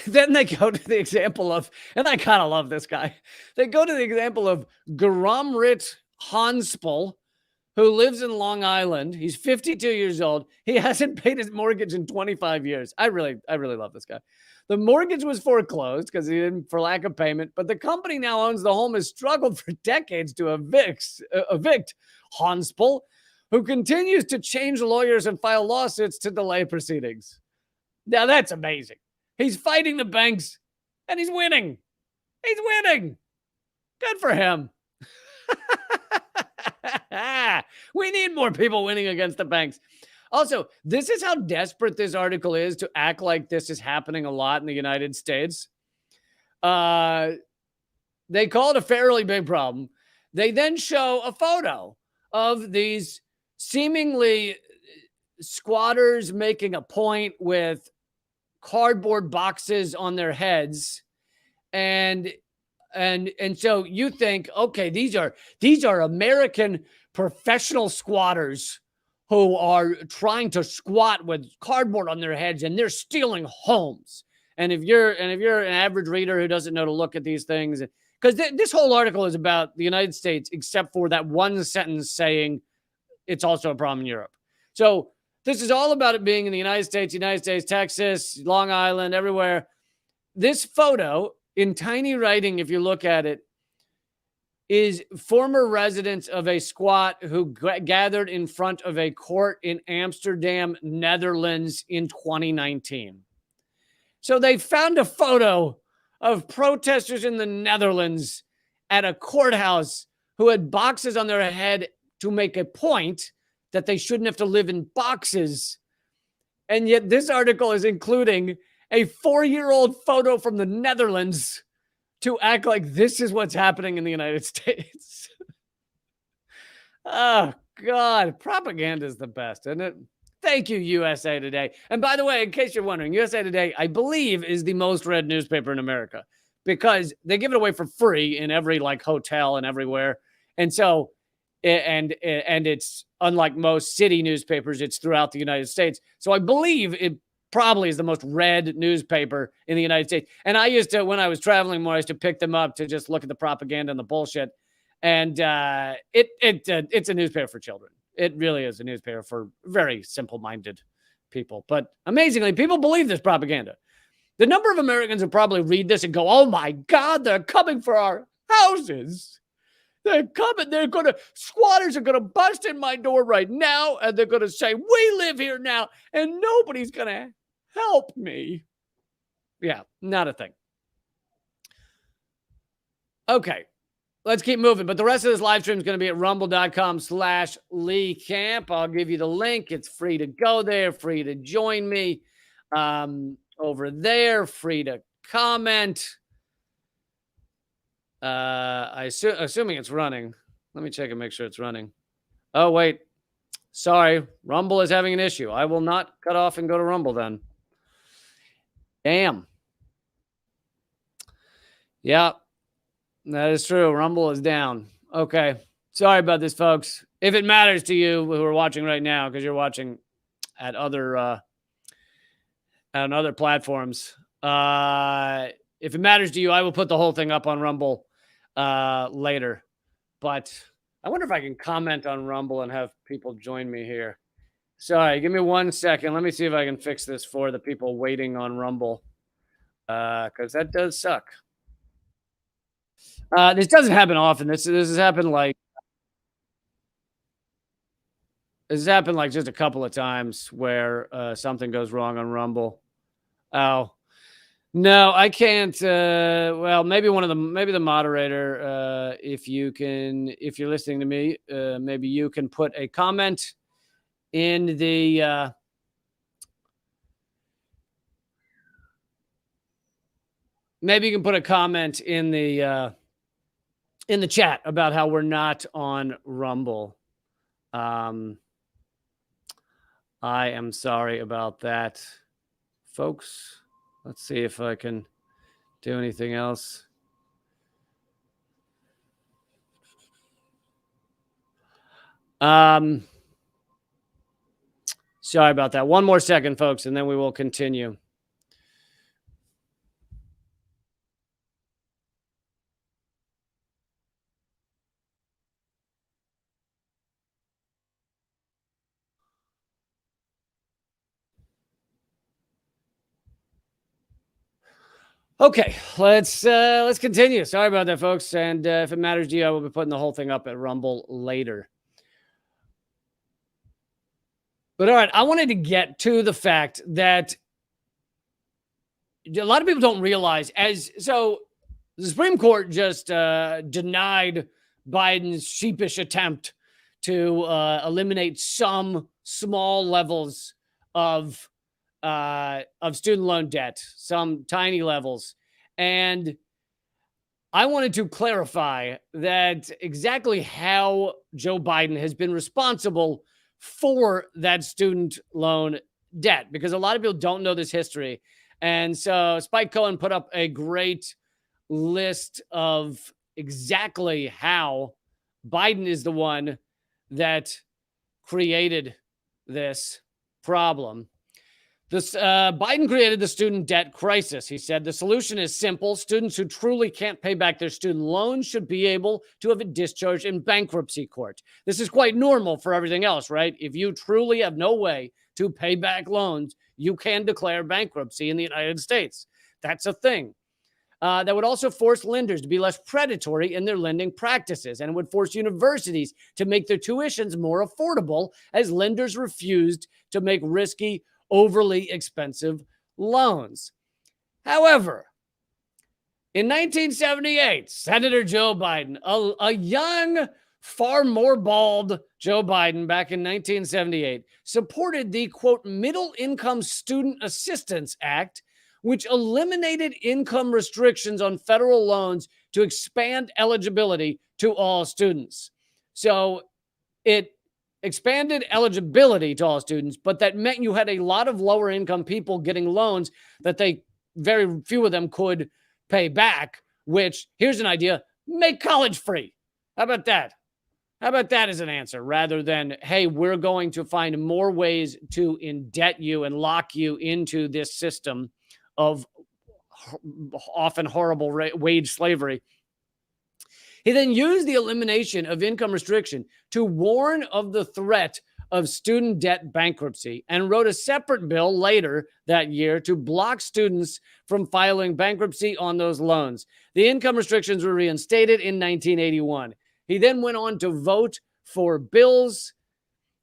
Then they go to the example of, and I kind of love this guy. They go to the example of Gromrit Hanspel, who lives in Long Island. He's 52 years old. He hasn't paid his mortgage in 25 years. I really love this guy. The mortgage was foreclosed because he didn't, for lack of payment, but the company now owns the home has struggled for decades to evict Hanspel, who continues to change lawyers and file lawsuits to delay proceedings. Now that's amazing. He's fighting the banks and he's winning. He's winning. Good for him. We need more people winning against the banks. Also, this is how desperate this article is to act like this is happening a lot in the United States. They call it a fairly big problem. They then show a photo of these seemingly squatters making a point with cardboard boxes on their heads. And so you think, okay, these are American professional squatters who are trying to squat with cardboard on their heads, and they're stealing homes. And if you're an average reader who doesn't know to look at these things, because this whole article is about the United States, except for that one sentence saying it's also a problem in Europe. So this is all about it being in the United States, Texas, Long Island, everywhere. This photo in tiny writing, if you look at it, is former residents of a squat who gathered in front of a court in Amsterdam, Netherlands in 2019. So they found a photo of protesters in the Netherlands at a courthouse who had boxes on their head to make a point that they shouldn't have to live in boxes. And yet this article is including a 4-year-old photo from the Netherlands to act like this is what's happening in the United States. Oh, God. Propaganda is the best, isn't it? Thank you, USA Today. And by the way, in case you're wondering, USA Today, I believe, is the most read newspaper in America because they give it away for free in every hotel and everywhere. And so, and it's unlike most city newspapers, it's throughout the United States. So I believe it probably is the most read newspaper in the United States. And I used to, when I was traveling more, I used to pick them up to just look at the propaganda and the bullshit. And it's a newspaper for children. It really is a newspaper for very simple-minded people. But amazingly, people believe this propaganda. The number of Americans who probably read this and go, oh my God, they're coming for our houses. They're coming. Squatters are going to bust in my door right now. And they're going to say, we live here now and nobody's going to help me. Yeah, not a thing. Okay. Let's keep moving. But the rest of this live stream is going to be at rumble.com/leecamp. I'll give you the link. It's free to go there, free to join me over there, free to comment. Assuming it's running. Let me check and make sure it's running. Oh, wait. Sorry. Rumble is having an issue. I will not cut off and go to Rumble then. Damn. Yeah. That is true. Rumble is down. Okay. Sorry about this, folks. If it matters to you who are watching right now, because you're watching at other platforms, if it matters to you, I will put the whole thing up on Rumble later. But I wonder if I can comment on Rumble and have people join me here. Sorry, give me 1 second. Let me see if I can fix this for the people waiting on Rumble, because that does suck. This doesn't happen often. This has happened just a couple of times where something goes wrong on Rumble. Oh, no, I can't. Well, maybe the moderator, if you're listening to me, maybe you can put a comment in the, maybe you can put a comment in the chat about how we're not on Rumble. I am sorry about that, folks. Let's see if I can do anything else. Sorry about that. One more second, folks, and then we will continue. Okay, let's continue. Sorry about that, folks. And if it matters to you, I will be putting the whole thing up at Rumble later. But all right, I wanted to get to the fact that a lot of people don't realize the Supreme Court just denied Biden's sheepish attempt to eliminate some small levels of student loan debt, some tiny levels. And I wanted to clarify that exactly how Joe Biden has been responsible for that student loan debt, because a lot of people don't know this history. And so Spike Cohen put up a great list of exactly how Biden is the one that created this problem. Biden created the student debt crisis. He said the solution is simple. Students who truly can't pay back their student loans should be able to have it discharged in bankruptcy court. This is quite normal for everything else, right? If you truly have no way to pay back loans, you can declare bankruptcy in the United States. That's a thing. That would also force lenders to be less predatory in their lending practices, and it would force universities to make their tuitions more affordable as lenders refused to make risky, overly expensive loans. However, in 1978, Senator Joe Biden, a young, far more bald Joe Biden back in 1978, supported the, quote, Middle Income Student Assistance Act, which eliminated income restrictions on federal loans to expand eligibility to all students. So it expanded eligibility to all students, but that meant you had a lot of lower income people getting loans that very few of them could pay back, which, here's an idea, make college free. How about that? How about that as an answer, rather than, hey, we're going to find more ways to indebt you and lock you into this system of often horrible wage slavery. He then used the elimination of income restriction to warn of the threat of student debt bankruptcy and wrote a separate bill later that year to block students from filing bankruptcy on those loans. The income restrictions were reinstated in 1981. He then went on to vote for bills.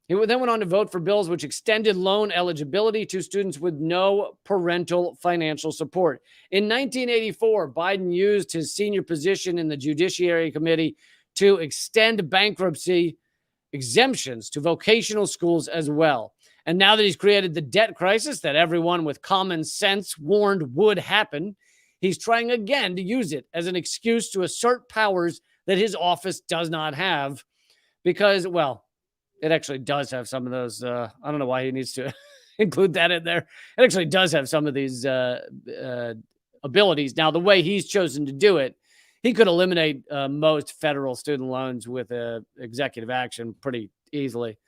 He then went on to vote for bills which extended loan eligibility to students with no parental financial support. In 1984, Biden used his senior position in the Judiciary Committee to extend bankruptcy exemptions to vocational schools as well. And now that he's created the debt crisis that everyone with common sense warned would happen, he's trying again to use it as an excuse to assert powers that his office does not have because, well, it actually does have some of those. I don't know why he needs to include that in there. It actually does have some of these abilities. Now, the way he's chosen to do it, he could eliminate most federal student loans with executive action pretty easily.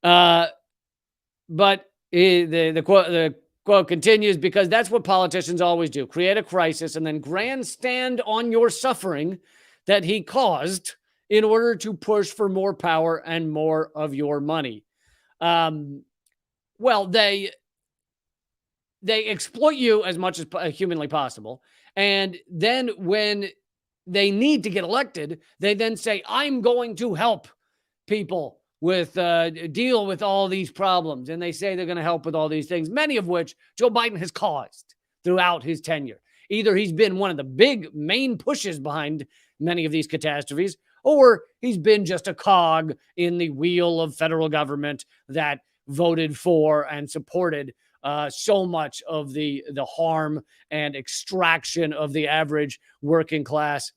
But the quote continues, because that's what politicians always do, create a crisis and then grandstand on your suffering that he caused in order to push for more power and more of your money. Well, they exploit you as much as humanly possible. And then when they need to get elected, they then say, I'm going to help people with deal with all these problems. And they say they're going to help with all these things, many of which Joe Biden has caused throughout his tenure. Either he's been one of the big main pushes behind many of these catastrophes, or he's been just a cog in the wheel of federal government that voted for and supported so much of the harm and extraction of the average working class.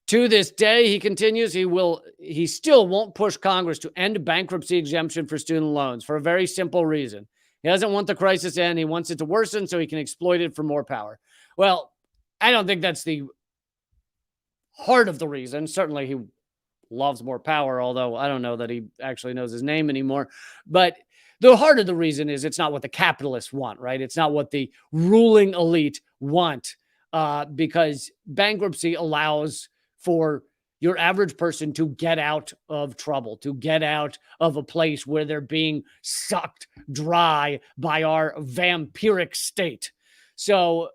To this day, he continues, he still won't push Congress to end bankruptcy exemption for student loans for a very simple reason. He doesn't want the crisis to end. He wants it to worsen so he can exploit it for more power. Well, I don't think that's the heart of the reason. Certainly he loves more power, although I don't know that he actually knows his name anymore. But the heart of the reason is it's not what the capitalists want, right? It's not what the ruling elite want, because bankruptcy allows for your average person to get out of trouble, to get out of a place where they're being sucked dry by our vampiric state. So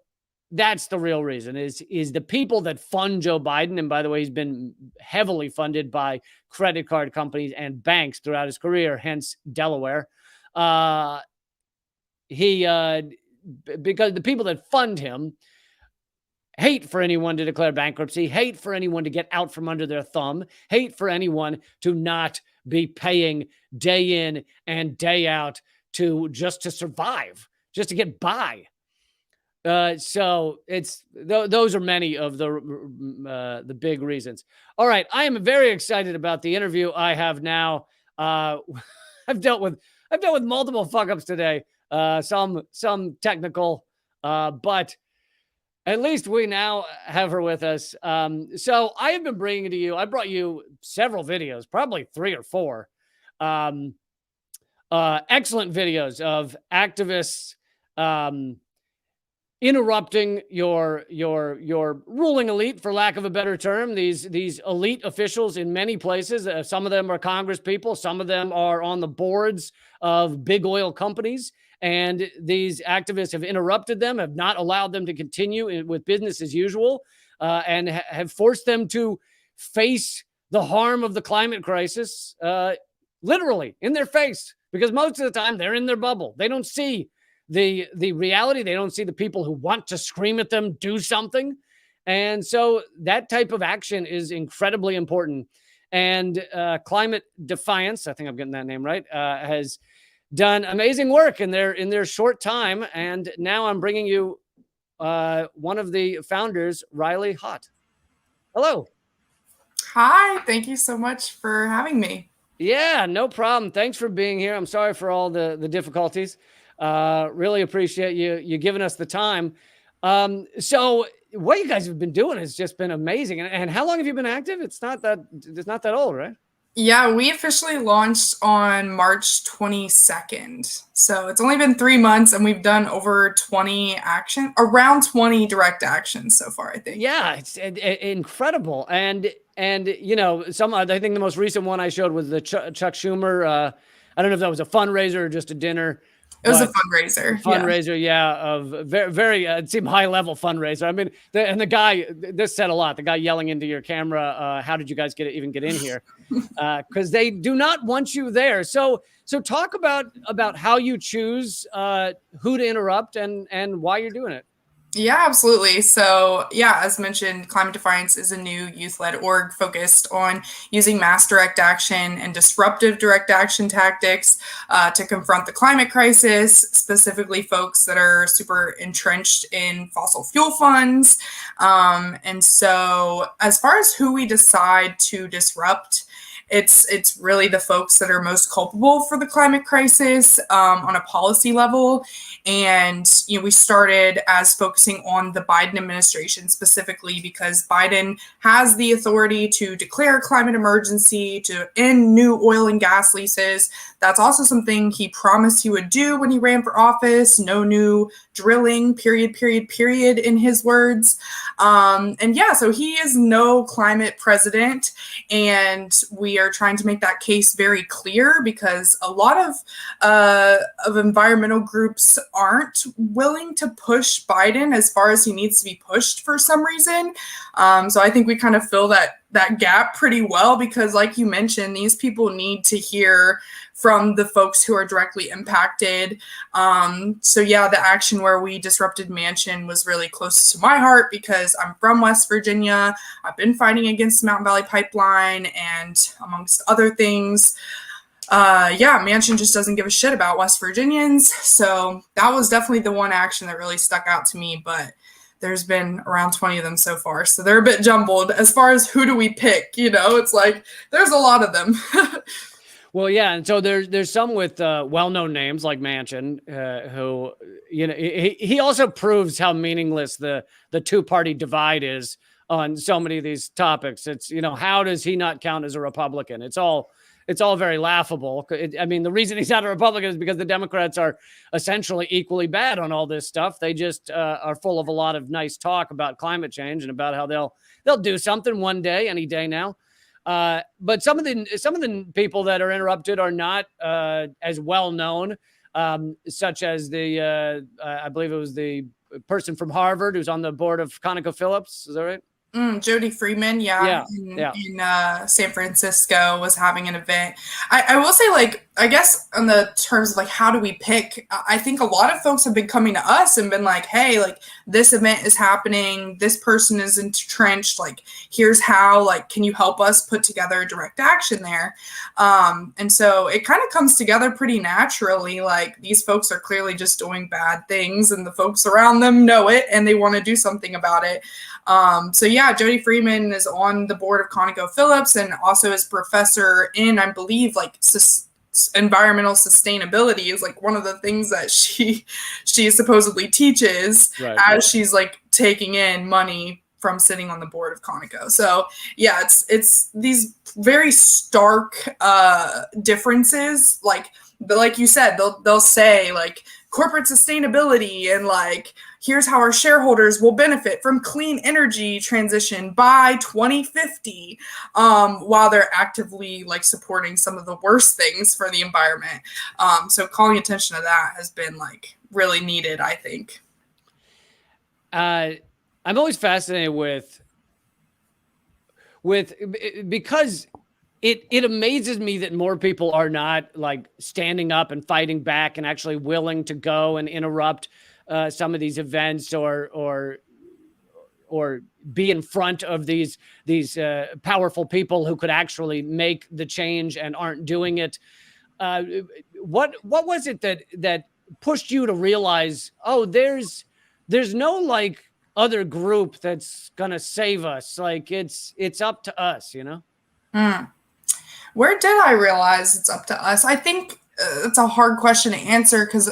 that's the real reason is the people that fund Joe Biden. And by the way, he's been heavily funded by credit card companies and banks throughout his career, hence Delaware. Because the people that fund him hate for anyone to declare bankruptcy, hate for anyone to get out from under their thumb, hate for anyone to not be paying day in and day out just to survive, just to get by. So it's those are many of the big reasons. All right, I am very excited about the interview I have now. I've dealt with multiple fuck ups today. Some technical, but at least we now have her with us. So I have been bringing to you, I brought you several videos, probably 3 or 4, excellent videos of activists, interrupting your ruling elite, for lack of a better term. These elite officials in many places. Some of them are Congress people. Some of them are on the boards of big oil companies. And these activists have interrupted them, have not allowed them to continue with business as usual, and have forced them to face the harm of the climate crisis, literally in their face, because most of the time they're in their bubble. They don't see the reality. They don't see the people who want to scream at them, do something. And so that type of action is incredibly important. And Climate Defiance, I think I'm getting that name right, has done amazing work in their short time. And now I'm bringing you one of the founders, Riley Hott. Hello. Hi, thank you so much for having me. Yeah, no problem. Thanks for being here. I'm sorry for all the difficulties. Really appreciate you giving us the time. So what you guys have been doing has just been amazing. And how long have you been active? It's not that old, right? Yeah, we officially launched on March 22nd. So it's only been 3 months and we've done around 20 direct actions so far, I think. Yeah, it's incredible. And you know, I think the most recent one I showed was the Chuck Schumer. I don't know if that was a fundraiser or just a dinner. It was a fundraiser. Yeah, of very it seemed high level fundraiser. I mean, the guy, this said a lot. The guy yelling into your camera, "How did you guys even get in here?" Because they do not want you there. So talk about how you choose who to interrupt and why you're doing it. Yeah, absolutely. So yeah, as mentioned, Climate Defiance is a new youth-led org focused on using mass direct action and disruptive direct action tactics to confront the climate crisis, specifically folks that are super entrenched in fossil fuel funds. And so as far as who we decide to disrupt, it's really the folks that are most culpable for the climate crisis on a policy level. And we started as focusing on the Biden administration specifically because Biden has the authority to declare a climate emergency, to end new oil and gas leases. That's also something he promised he would do when he ran for office. No new drilling, period, in his words. And yeah, so he is no climate president. And we are trying to make that case very clear because a lot of environmental groups aren't willing to push Biden as far as he needs to be pushed for some reason. So I think we kind of fill that gap pretty well because, like you mentioned, these people need to hear from the folks who are directly impacted. So yeah, the action where we disrupted Mansion was really close to my heart because I'm from West Virginia. I've been fighting against the Mountain Valley Pipeline and amongst other things. Mansion just doesn't give a shit about West Virginians. So that was definitely the one action that really stuck out to me. But there's been around 20 of them so far. So they're a bit jumbled as far as who do we pick, it's like there's a lot of them. Well, yeah, and so there's some with well-known names like Manchin, who he also proves how meaningless the two-party divide is on so many of these topics. It's how does he not count as a Republican? It's all very laughable. I mean, the reason he's not a Republican is because the Democrats are essentially equally bad on all this stuff. They just are full of a lot of nice talk about climate change and about how they'll do something one day, any day now. But some of the people that are interrupted are not as well known, such as the I believe it was the person from Harvard who's on the board of ConocoPhillips. Is that right? Jody Freeman, in San Francisco was having an event. I will say, like, I guess on the terms of like, how do we pick? I think a lot of folks have been coming to us and been like, hey, like this event is happening. This person is entrenched. Like, here's how, like, can you help us put together direct action there? And so it kind of comes together pretty naturally. Like these folks are clearly just doing bad things and the folks around them know it and they want to do something about it. So yeah, Jody Freeman is on the board of ConocoPhillips and also is professor in, I believe, like environmental sustainability is like one of the things that she supposedly teaches, right, as she's like taking in money from sitting on the board of Conoco. So yeah, it's these very stark differences. Like you said, they'll say like corporate sustainability and like here's how our shareholders will benefit from clean energy transition by 2050, while they're actively like supporting some of the worst things for the environment. So calling attention to that has been like really needed, I think. I'm always fascinated with because it amazes me that more people are not like standing up and fighting back and actually willing to go and interrupt some of these events or be in front of these powerful people who could actually make the change and aren't doing it. What was it that pushed you to realize, oh, there's no like other group that's gonna save us? Like it's up to us, Where did I realize it's up to us? I think it's a hard question to answer because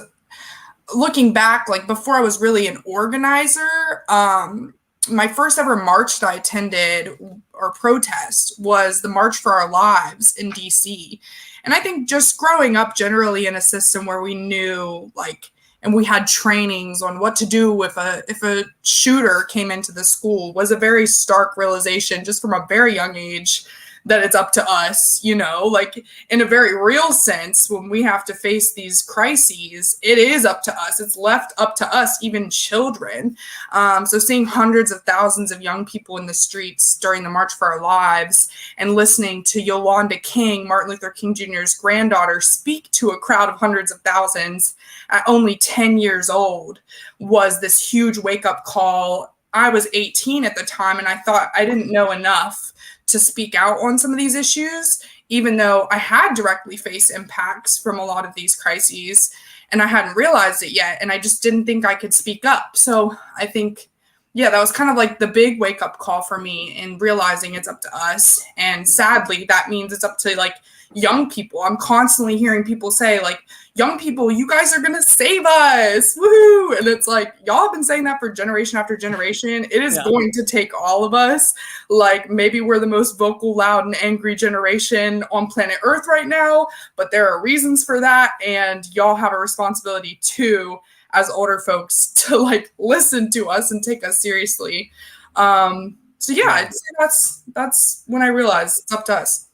looking back, like before I was really an organizer, my first ever march that I attended or protest was the March for Our Lives in DC. And I think just growing up generally in a system where we knew like, and we had trainings on what to do if a shooter came into the school was a very stark realization just from a very young age that it's up to us, like in a very real sense, when we have to face these crises, it is up to us. It's left up to us, even children. So seeing hundreds of thousands of young people in the streets during the March for Our Lives and listening to Yolanda King, Martin Luther King Jr.'s granddaughter, speak to a crowd of hundreds of thousands at only 10 years old was this huge wake-up call. I was 18 at the time, and I thought I didn't know enough to speak out on some of these issues, even though I had directly faced impacts from a lot of these crises and I hadn't realized it yet. And I just didn't think I could speak up. So I think, yeah, that was kind of like the big wake up call for me in realizing it's up to us. And sadly, that means it's up to like young people. I'm constantly hearing people say like, young people, you guys are going to save us. Woohoo. And it's like, y'all have been saying that for generation after generation. It is going to take all of us. Like maybe we're the most vocal, loud, and angry generation on planet Earth right now, but there are reasons for that. And y'all have a responsibility too, as older folks, to like listen to us and take us seriously. So yeah, I'd say that's when I realized it's up to us.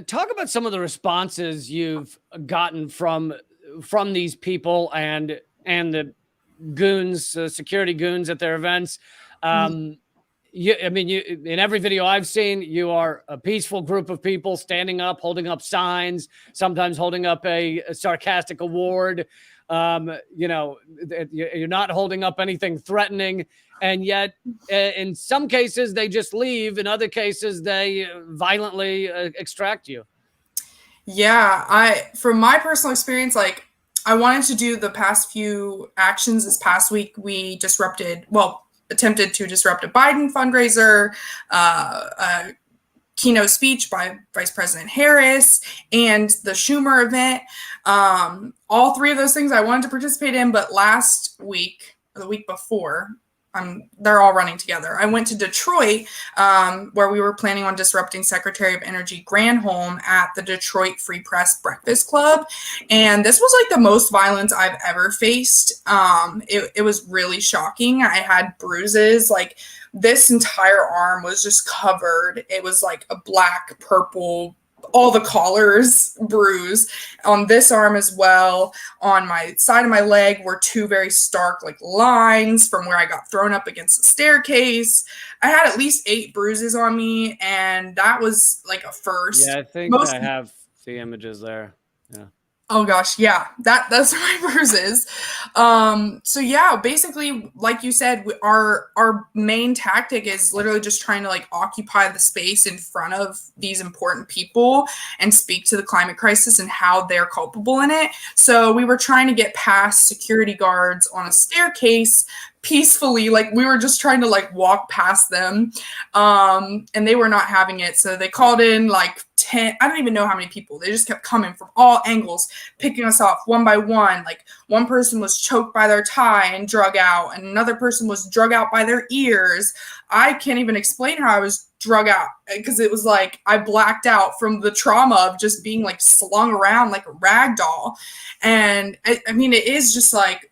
Talk about some of the responses you've gotten from these people and the goons, security goons at their events. You in every video I've seen, you are a peaceful group of people standing up, holding up signs, sometimes holding up a sarcastic award. You're not holding up anything threatening. And yet, in some cases, they just leave. In other cases, they violently extract you. Yeah, from my personal experience, like I wanted to do the past few actions this past week. We disrupted, attempted to disrupt a Biden fundraiser, a keynote speech by Vice President Harris, and the Schumer event. All three of those things I wanted to participate in, but last week, or the week before, they're all running together. I went to Detroit, where we were planning on disrupting Secretary of Energy Granholm at the Detroit Free Press Breakfast Club. And this was like the most violence I've ever faced. It was really shocking. I had bruises, like this entire arm was just covered. It was like a black, purple, all the collars bruise on this arm as well. On my side of my leg were two very stark like lines from where I got thrown up against the staircase. I had at least 8 bruises on me, and that was like a first. Yeah, I think I have the images there. Yeah. Oh gosh, yeah, that's my bruises. So yeah, basically, like you said, our main tactic is literally just trying to like occupy the space in front of these important people and speak to the climate crisis and how they're culpable in it. So we were trying to get past security guards on a staircase peacefully, like we were just trying to like walk past them, and they were not having it. So they called in like 10, I don't even know how many people. They just kept coming from all angles, picking us off one by one. Like one person was choked by their tie and drug out, and another person was drug out by their ears. I can't even explain how I was drug out, because it was like I blacked out from the trauma of just being like slung around like a rag doll. And I mean, it is just like,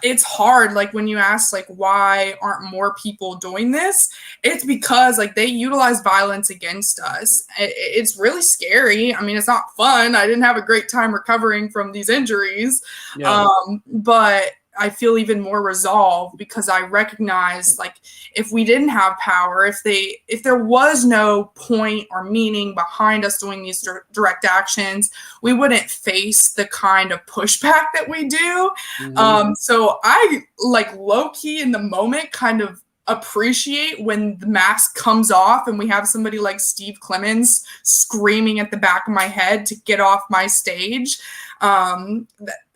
it's hard, like when you ask like why aren't more people doing this, it's because like they utilize violence against us. It's really scary. I mean, it's not fun. I didn't have a great time recovering from these injuries. Yeah. But I feel even more resolved because I recognize, like, if we didn't have power, if there was no point or meaning behind us doing these direct actions, we wouldn't face the kind of pushback that we do. Mhm. So I like low key in the moment kind of appreciate when the mask comes off and we have somebody like Steve Clemens screaming at the back of my head to get off my stage.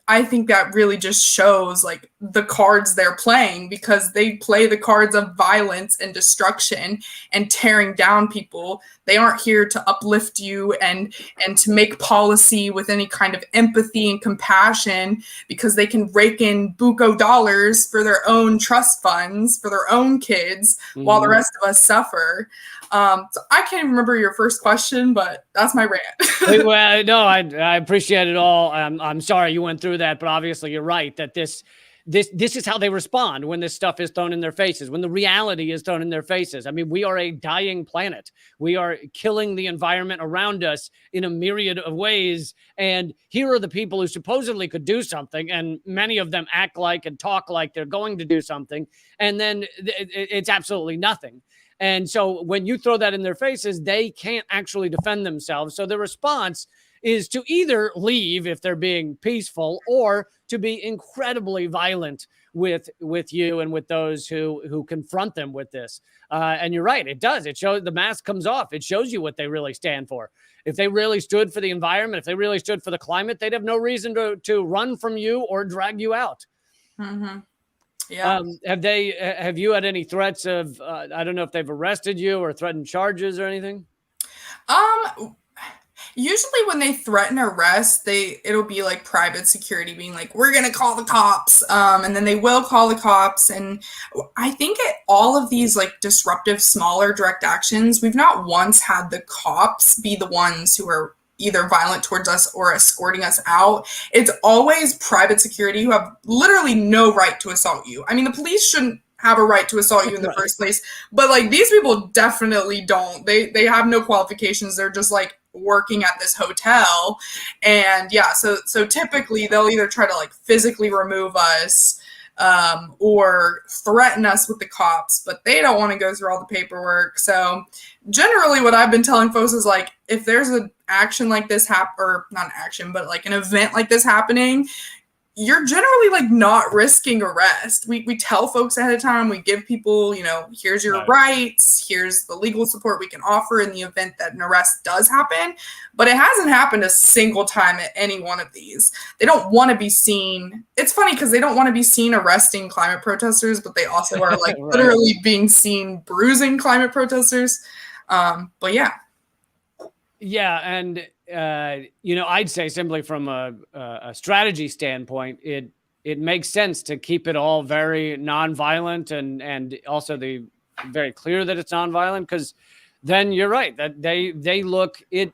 I think that really just shows like the cards they're playing, because they play the cards of violence and destruction and tearing down people. They aren't here to uplift you and to make policy with any kind of empathy and compassion, because they can rake in buco dollars for their own trust funds for their own kids, while the rest of us suffer. So I can't remember your first question, but that's my rant. Well, no, I appreciate it all. I'm sorry you went through that, but obviously you're right that this is how they respond when this stuff is thrown in their faces, when the reality is thrown in their faces. I mean, we are a dying planet. We are killing the environment around us in a myriad of ways. And here are the people who supposedly could do something, and many of them act like and talk like they're going to do something, and then it's absolutely nothing. And so when you throw that in their faces, they can't actually defend themselves. So the response is to either leave if they're being peaceful, or to be incredibly violent with you and with those who confront them with this. And you're right, it does. It shows, the mask comes off. It shows you what they really stand for. If they really stood for the environment, if they really stood for the climate, they'd have no reason to run from you or drag you out. Mm-hmm. Yeah. Have you had any threats of, I don't know if they've arrested you or threatened charges or anything? Usually when they threaten arrest, it'll be like private security being like, we're going to call the cops. And then they will call the cops. And I think at all of these like disruptive, smaller direct actions, we've not once had the cops be the ones who are either violent towards us or escorting us out. It's always private security who have literally no right to assault you. I mean, the police shouldn't have a right to assault you in the first place, but like these people definitely don't. They have no qualifications. They're just like working at this hotel. And yeah, so typically they'll either try to like physically remove us, or threaten us with the cops, but they don't want to go through all the paperwork. So generally what I've been telling folks is like, if there's an action like this or not an action, but like an event like this happening, you're generally like not risking arrest. We tell folks ahead of time, we give people, here's your rights, here's the legal support we can offer in the event that an arrest does happen. But it hasn't happened a single time at any one of these. They don't want to be seen. It's funny because they don't want to be seen arresting climate protesters, but they also are like literally being seen bruising climate protesters. But yeah. Yeah, and I'd say simply from a strategy standpoint, it makes sense to keep it all very nonviolent and also very clear that it's nonviolent, because then you're right that they look the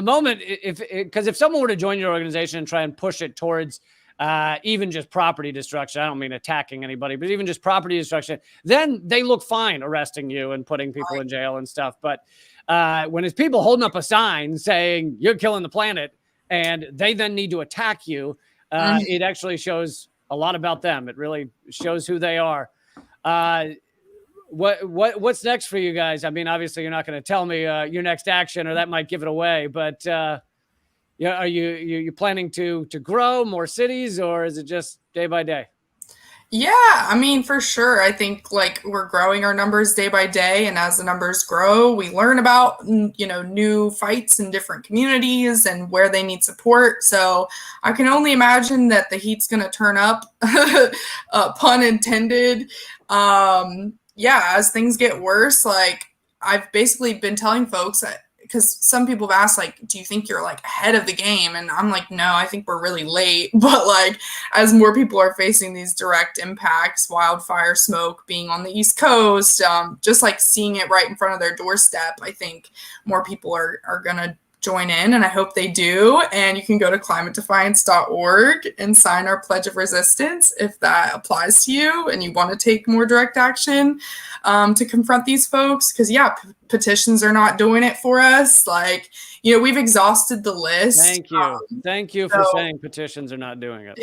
moment because if someone were to join your organization and try and push it towards even just property destruction, I don't mean attacking anybody, but even just property destruction, then they look fine arresting you and putting people in jail and stuff. But when it's people holding up a sign saying you're killing the planet and they then need to attack you, it actually shows a lot about them. It really shows who they are. What's next for you guys? I mean, obviously you're not going to tell me your next action, or that might give it away, but yeah, are you planning to grow more cities, or is it just day by day? Yeah, I mean, for sure. I think like we're growing our numbers day by day, and as the numbers grow, we learn about new fights in different communities and where they need support. So I can only imagine that the heat's going to turn up, pun intended. Yeah, as things get worse, like I've basically been telling folks that, because some people have asked, like, do you think you're like ahead of the game? And I'm like, no, I think we're really late. But like, as more people are facing these direct impacts, wildfire smoke being on the East Coast, just like seeing it right in front of their doorstep, I think more people are going to join in, and I hope they do. And you can go to climatedefiance.org and sign our Pledge of Resistance if that applies to you and you want to take more direct action to confront these folks. Because petitions are not doing it for us. Like, we've exhausted the list. Thank you for saying petitions are not doing it.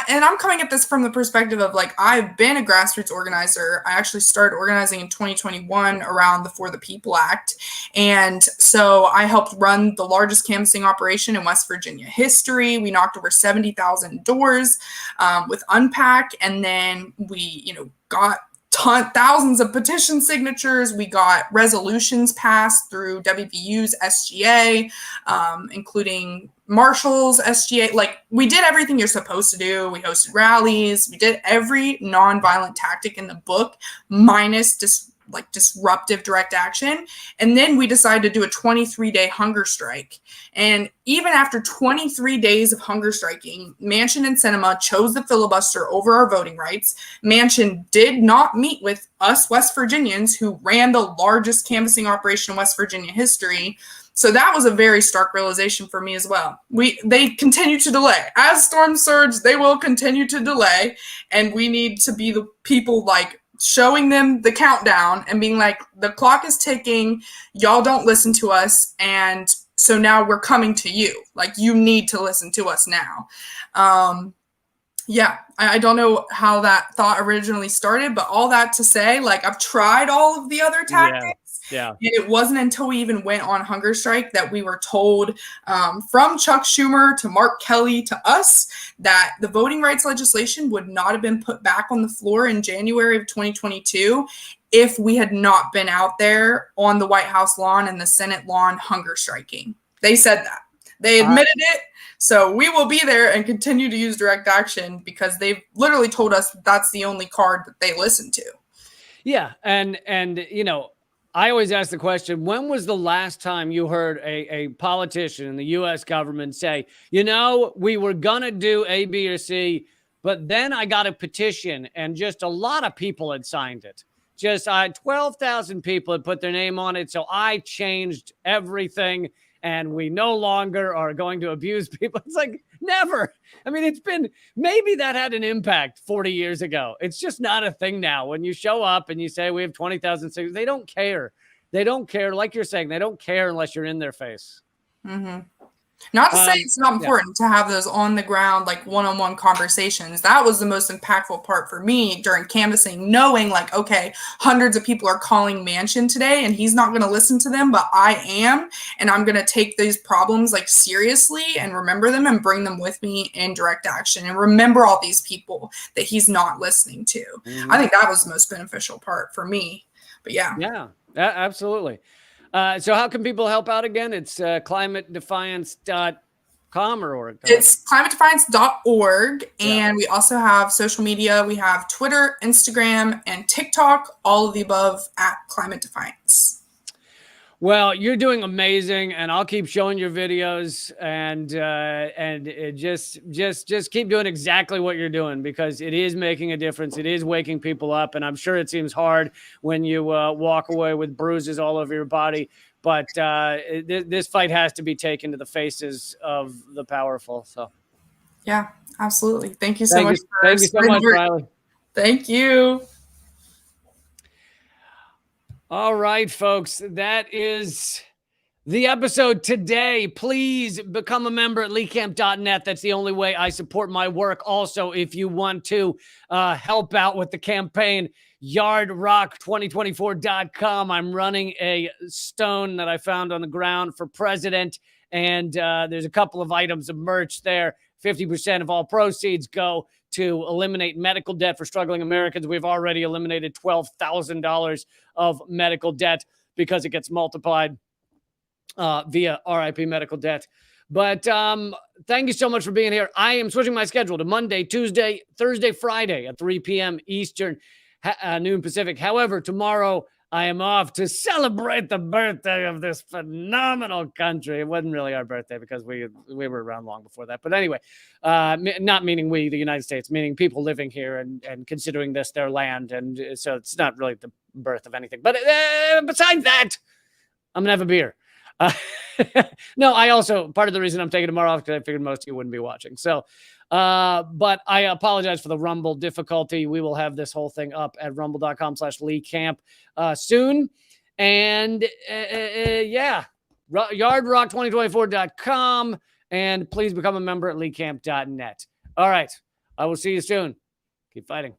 And I'm coming at this from the perspective of like, I've been a grassroots organizer. I actually started organizing in 2021 around the For the People Act. And so I helped run the largest canvassing operation in West Virginia history. We knocked over 70,000 doors with Unpack. And then we, got thousands of petition signatures. We got resolutions passed through WVU's SGA, including Marshall's SGA. Like, we did everything you're supposed to do. We hosted rallies. We did every nonviolent tactic in the book, minus disruptive direct action. And then we decided to do a 23-day hunger strike. And even after 23 days of hunger striking, Manchin and Sinema chose the filibuster over our voting rights. Manchin did not meet with us West Virginians, who ran the largest canvassing operation in West Virginia history. So that was a very stark realization for me as well. They continue to delay. As storms surge, they will continue to delay. And we need to be the people like showing them the countdown and being like, the clock is ticking, y'all don't listen to us, and so now we're coming to you. Like, you need to listen to us now. I don't know how that thought originally started, but all that to say, like, I've tried all of the other tactics. Yeah. And it wasn't until we even went on hunger strike that we were told from Chuck Schumer to Mark Kelly to us that the voting rights legislation would not have been put back on the floor in January of 2022 if we had not been out there on the White House lawn and the Senate lawn hunger striking. They said that. They admitted it. So we will be there and continue to use direct action because they've literally told us that's the only card that they listen to. Yeah. And I always ask the question, when was the last time you heard a politician in the U.S. government say, we were going to do A, B, or C, but then I got a petition and just a lot of people had signed it. Just 12,000 people had put their name on it. So I changed everything and we no longer are going to abuse people. It's like, never. I mean, maybe that had an impact 40 years ago. It's just not a thing now. When you show up and you say we have 20,000 signatures, they don't care. They don't care. Like you're saying, they don't care unless you're in their face. Mm-hmm. Not to say it's not important to have those on the ground, like one-on-one conversations. That was the most impactful part for me during canvassing, knowing like, okay, hundreds of people are calling Manchin today and he's not going to listen to them, but I am. And I'm going to take these problems like seriously and remember them and bring them with me in direct action and remember all these people that he's not listening to. Mm-hmm. I think that was the most beneficial part for me. But yeah. Yeah, absolutely. So how can people help out again? It's climatedefiance.com or org. It's climatedefiance.org. And we also have social media. We have Twitter, Instagram, and TikTok, all of the above at Climate Defiance. Well, you're doing amazing, and I'll keep showing your videos, and just keep doing exactly what you're doing, because it is making a difference. It is waking people up, and I'm sure it seems hard when you walk away with bruises all over your body. But this fight has to be taken to the faces of the powerful. So, yeah, absolutely. Thank you so much. Thank you so much, Riley. Thank you. All right, folks, that is the episode today. Please become a member at leecamp.net. That's the only way I support my work. Also, if you want to help out with the campaign, yardrock2024.com. I'm running a stone that I found on the ground for president, and there's a couple of items of merch there. 50% of all proceeds go to eliminate medical debt for struggling Americans. We've already eliminated $12,000 of medical debt because it gets multiplied via RIP medical debt. But thank you so much for being here. I am switching my schedule to Monday, Tuesday, Thursday, Friday at 3 p.m. Eastern, noon Pacific. However, tomorrow I am off to celebrate the birthday of this phenomenal country. It wasn't really our birthday because we were around long before that. But anyway, not meaning we, the United States, meaning people living here and considering this their land. And so it's not really the birth of anything. But besides that, I'm going to have a beer. No, I also, part of the reason I'm taking tomorrow off because I figured most of you wouldn't be watching. So, but I apologize for the Rumble difficulty. We will have this whole thing up at rumble.com/leecamp soon. And yeah, yardrock2024.com. And please become a member at leecamp.net. All right. I will see you soon. Keep fighting.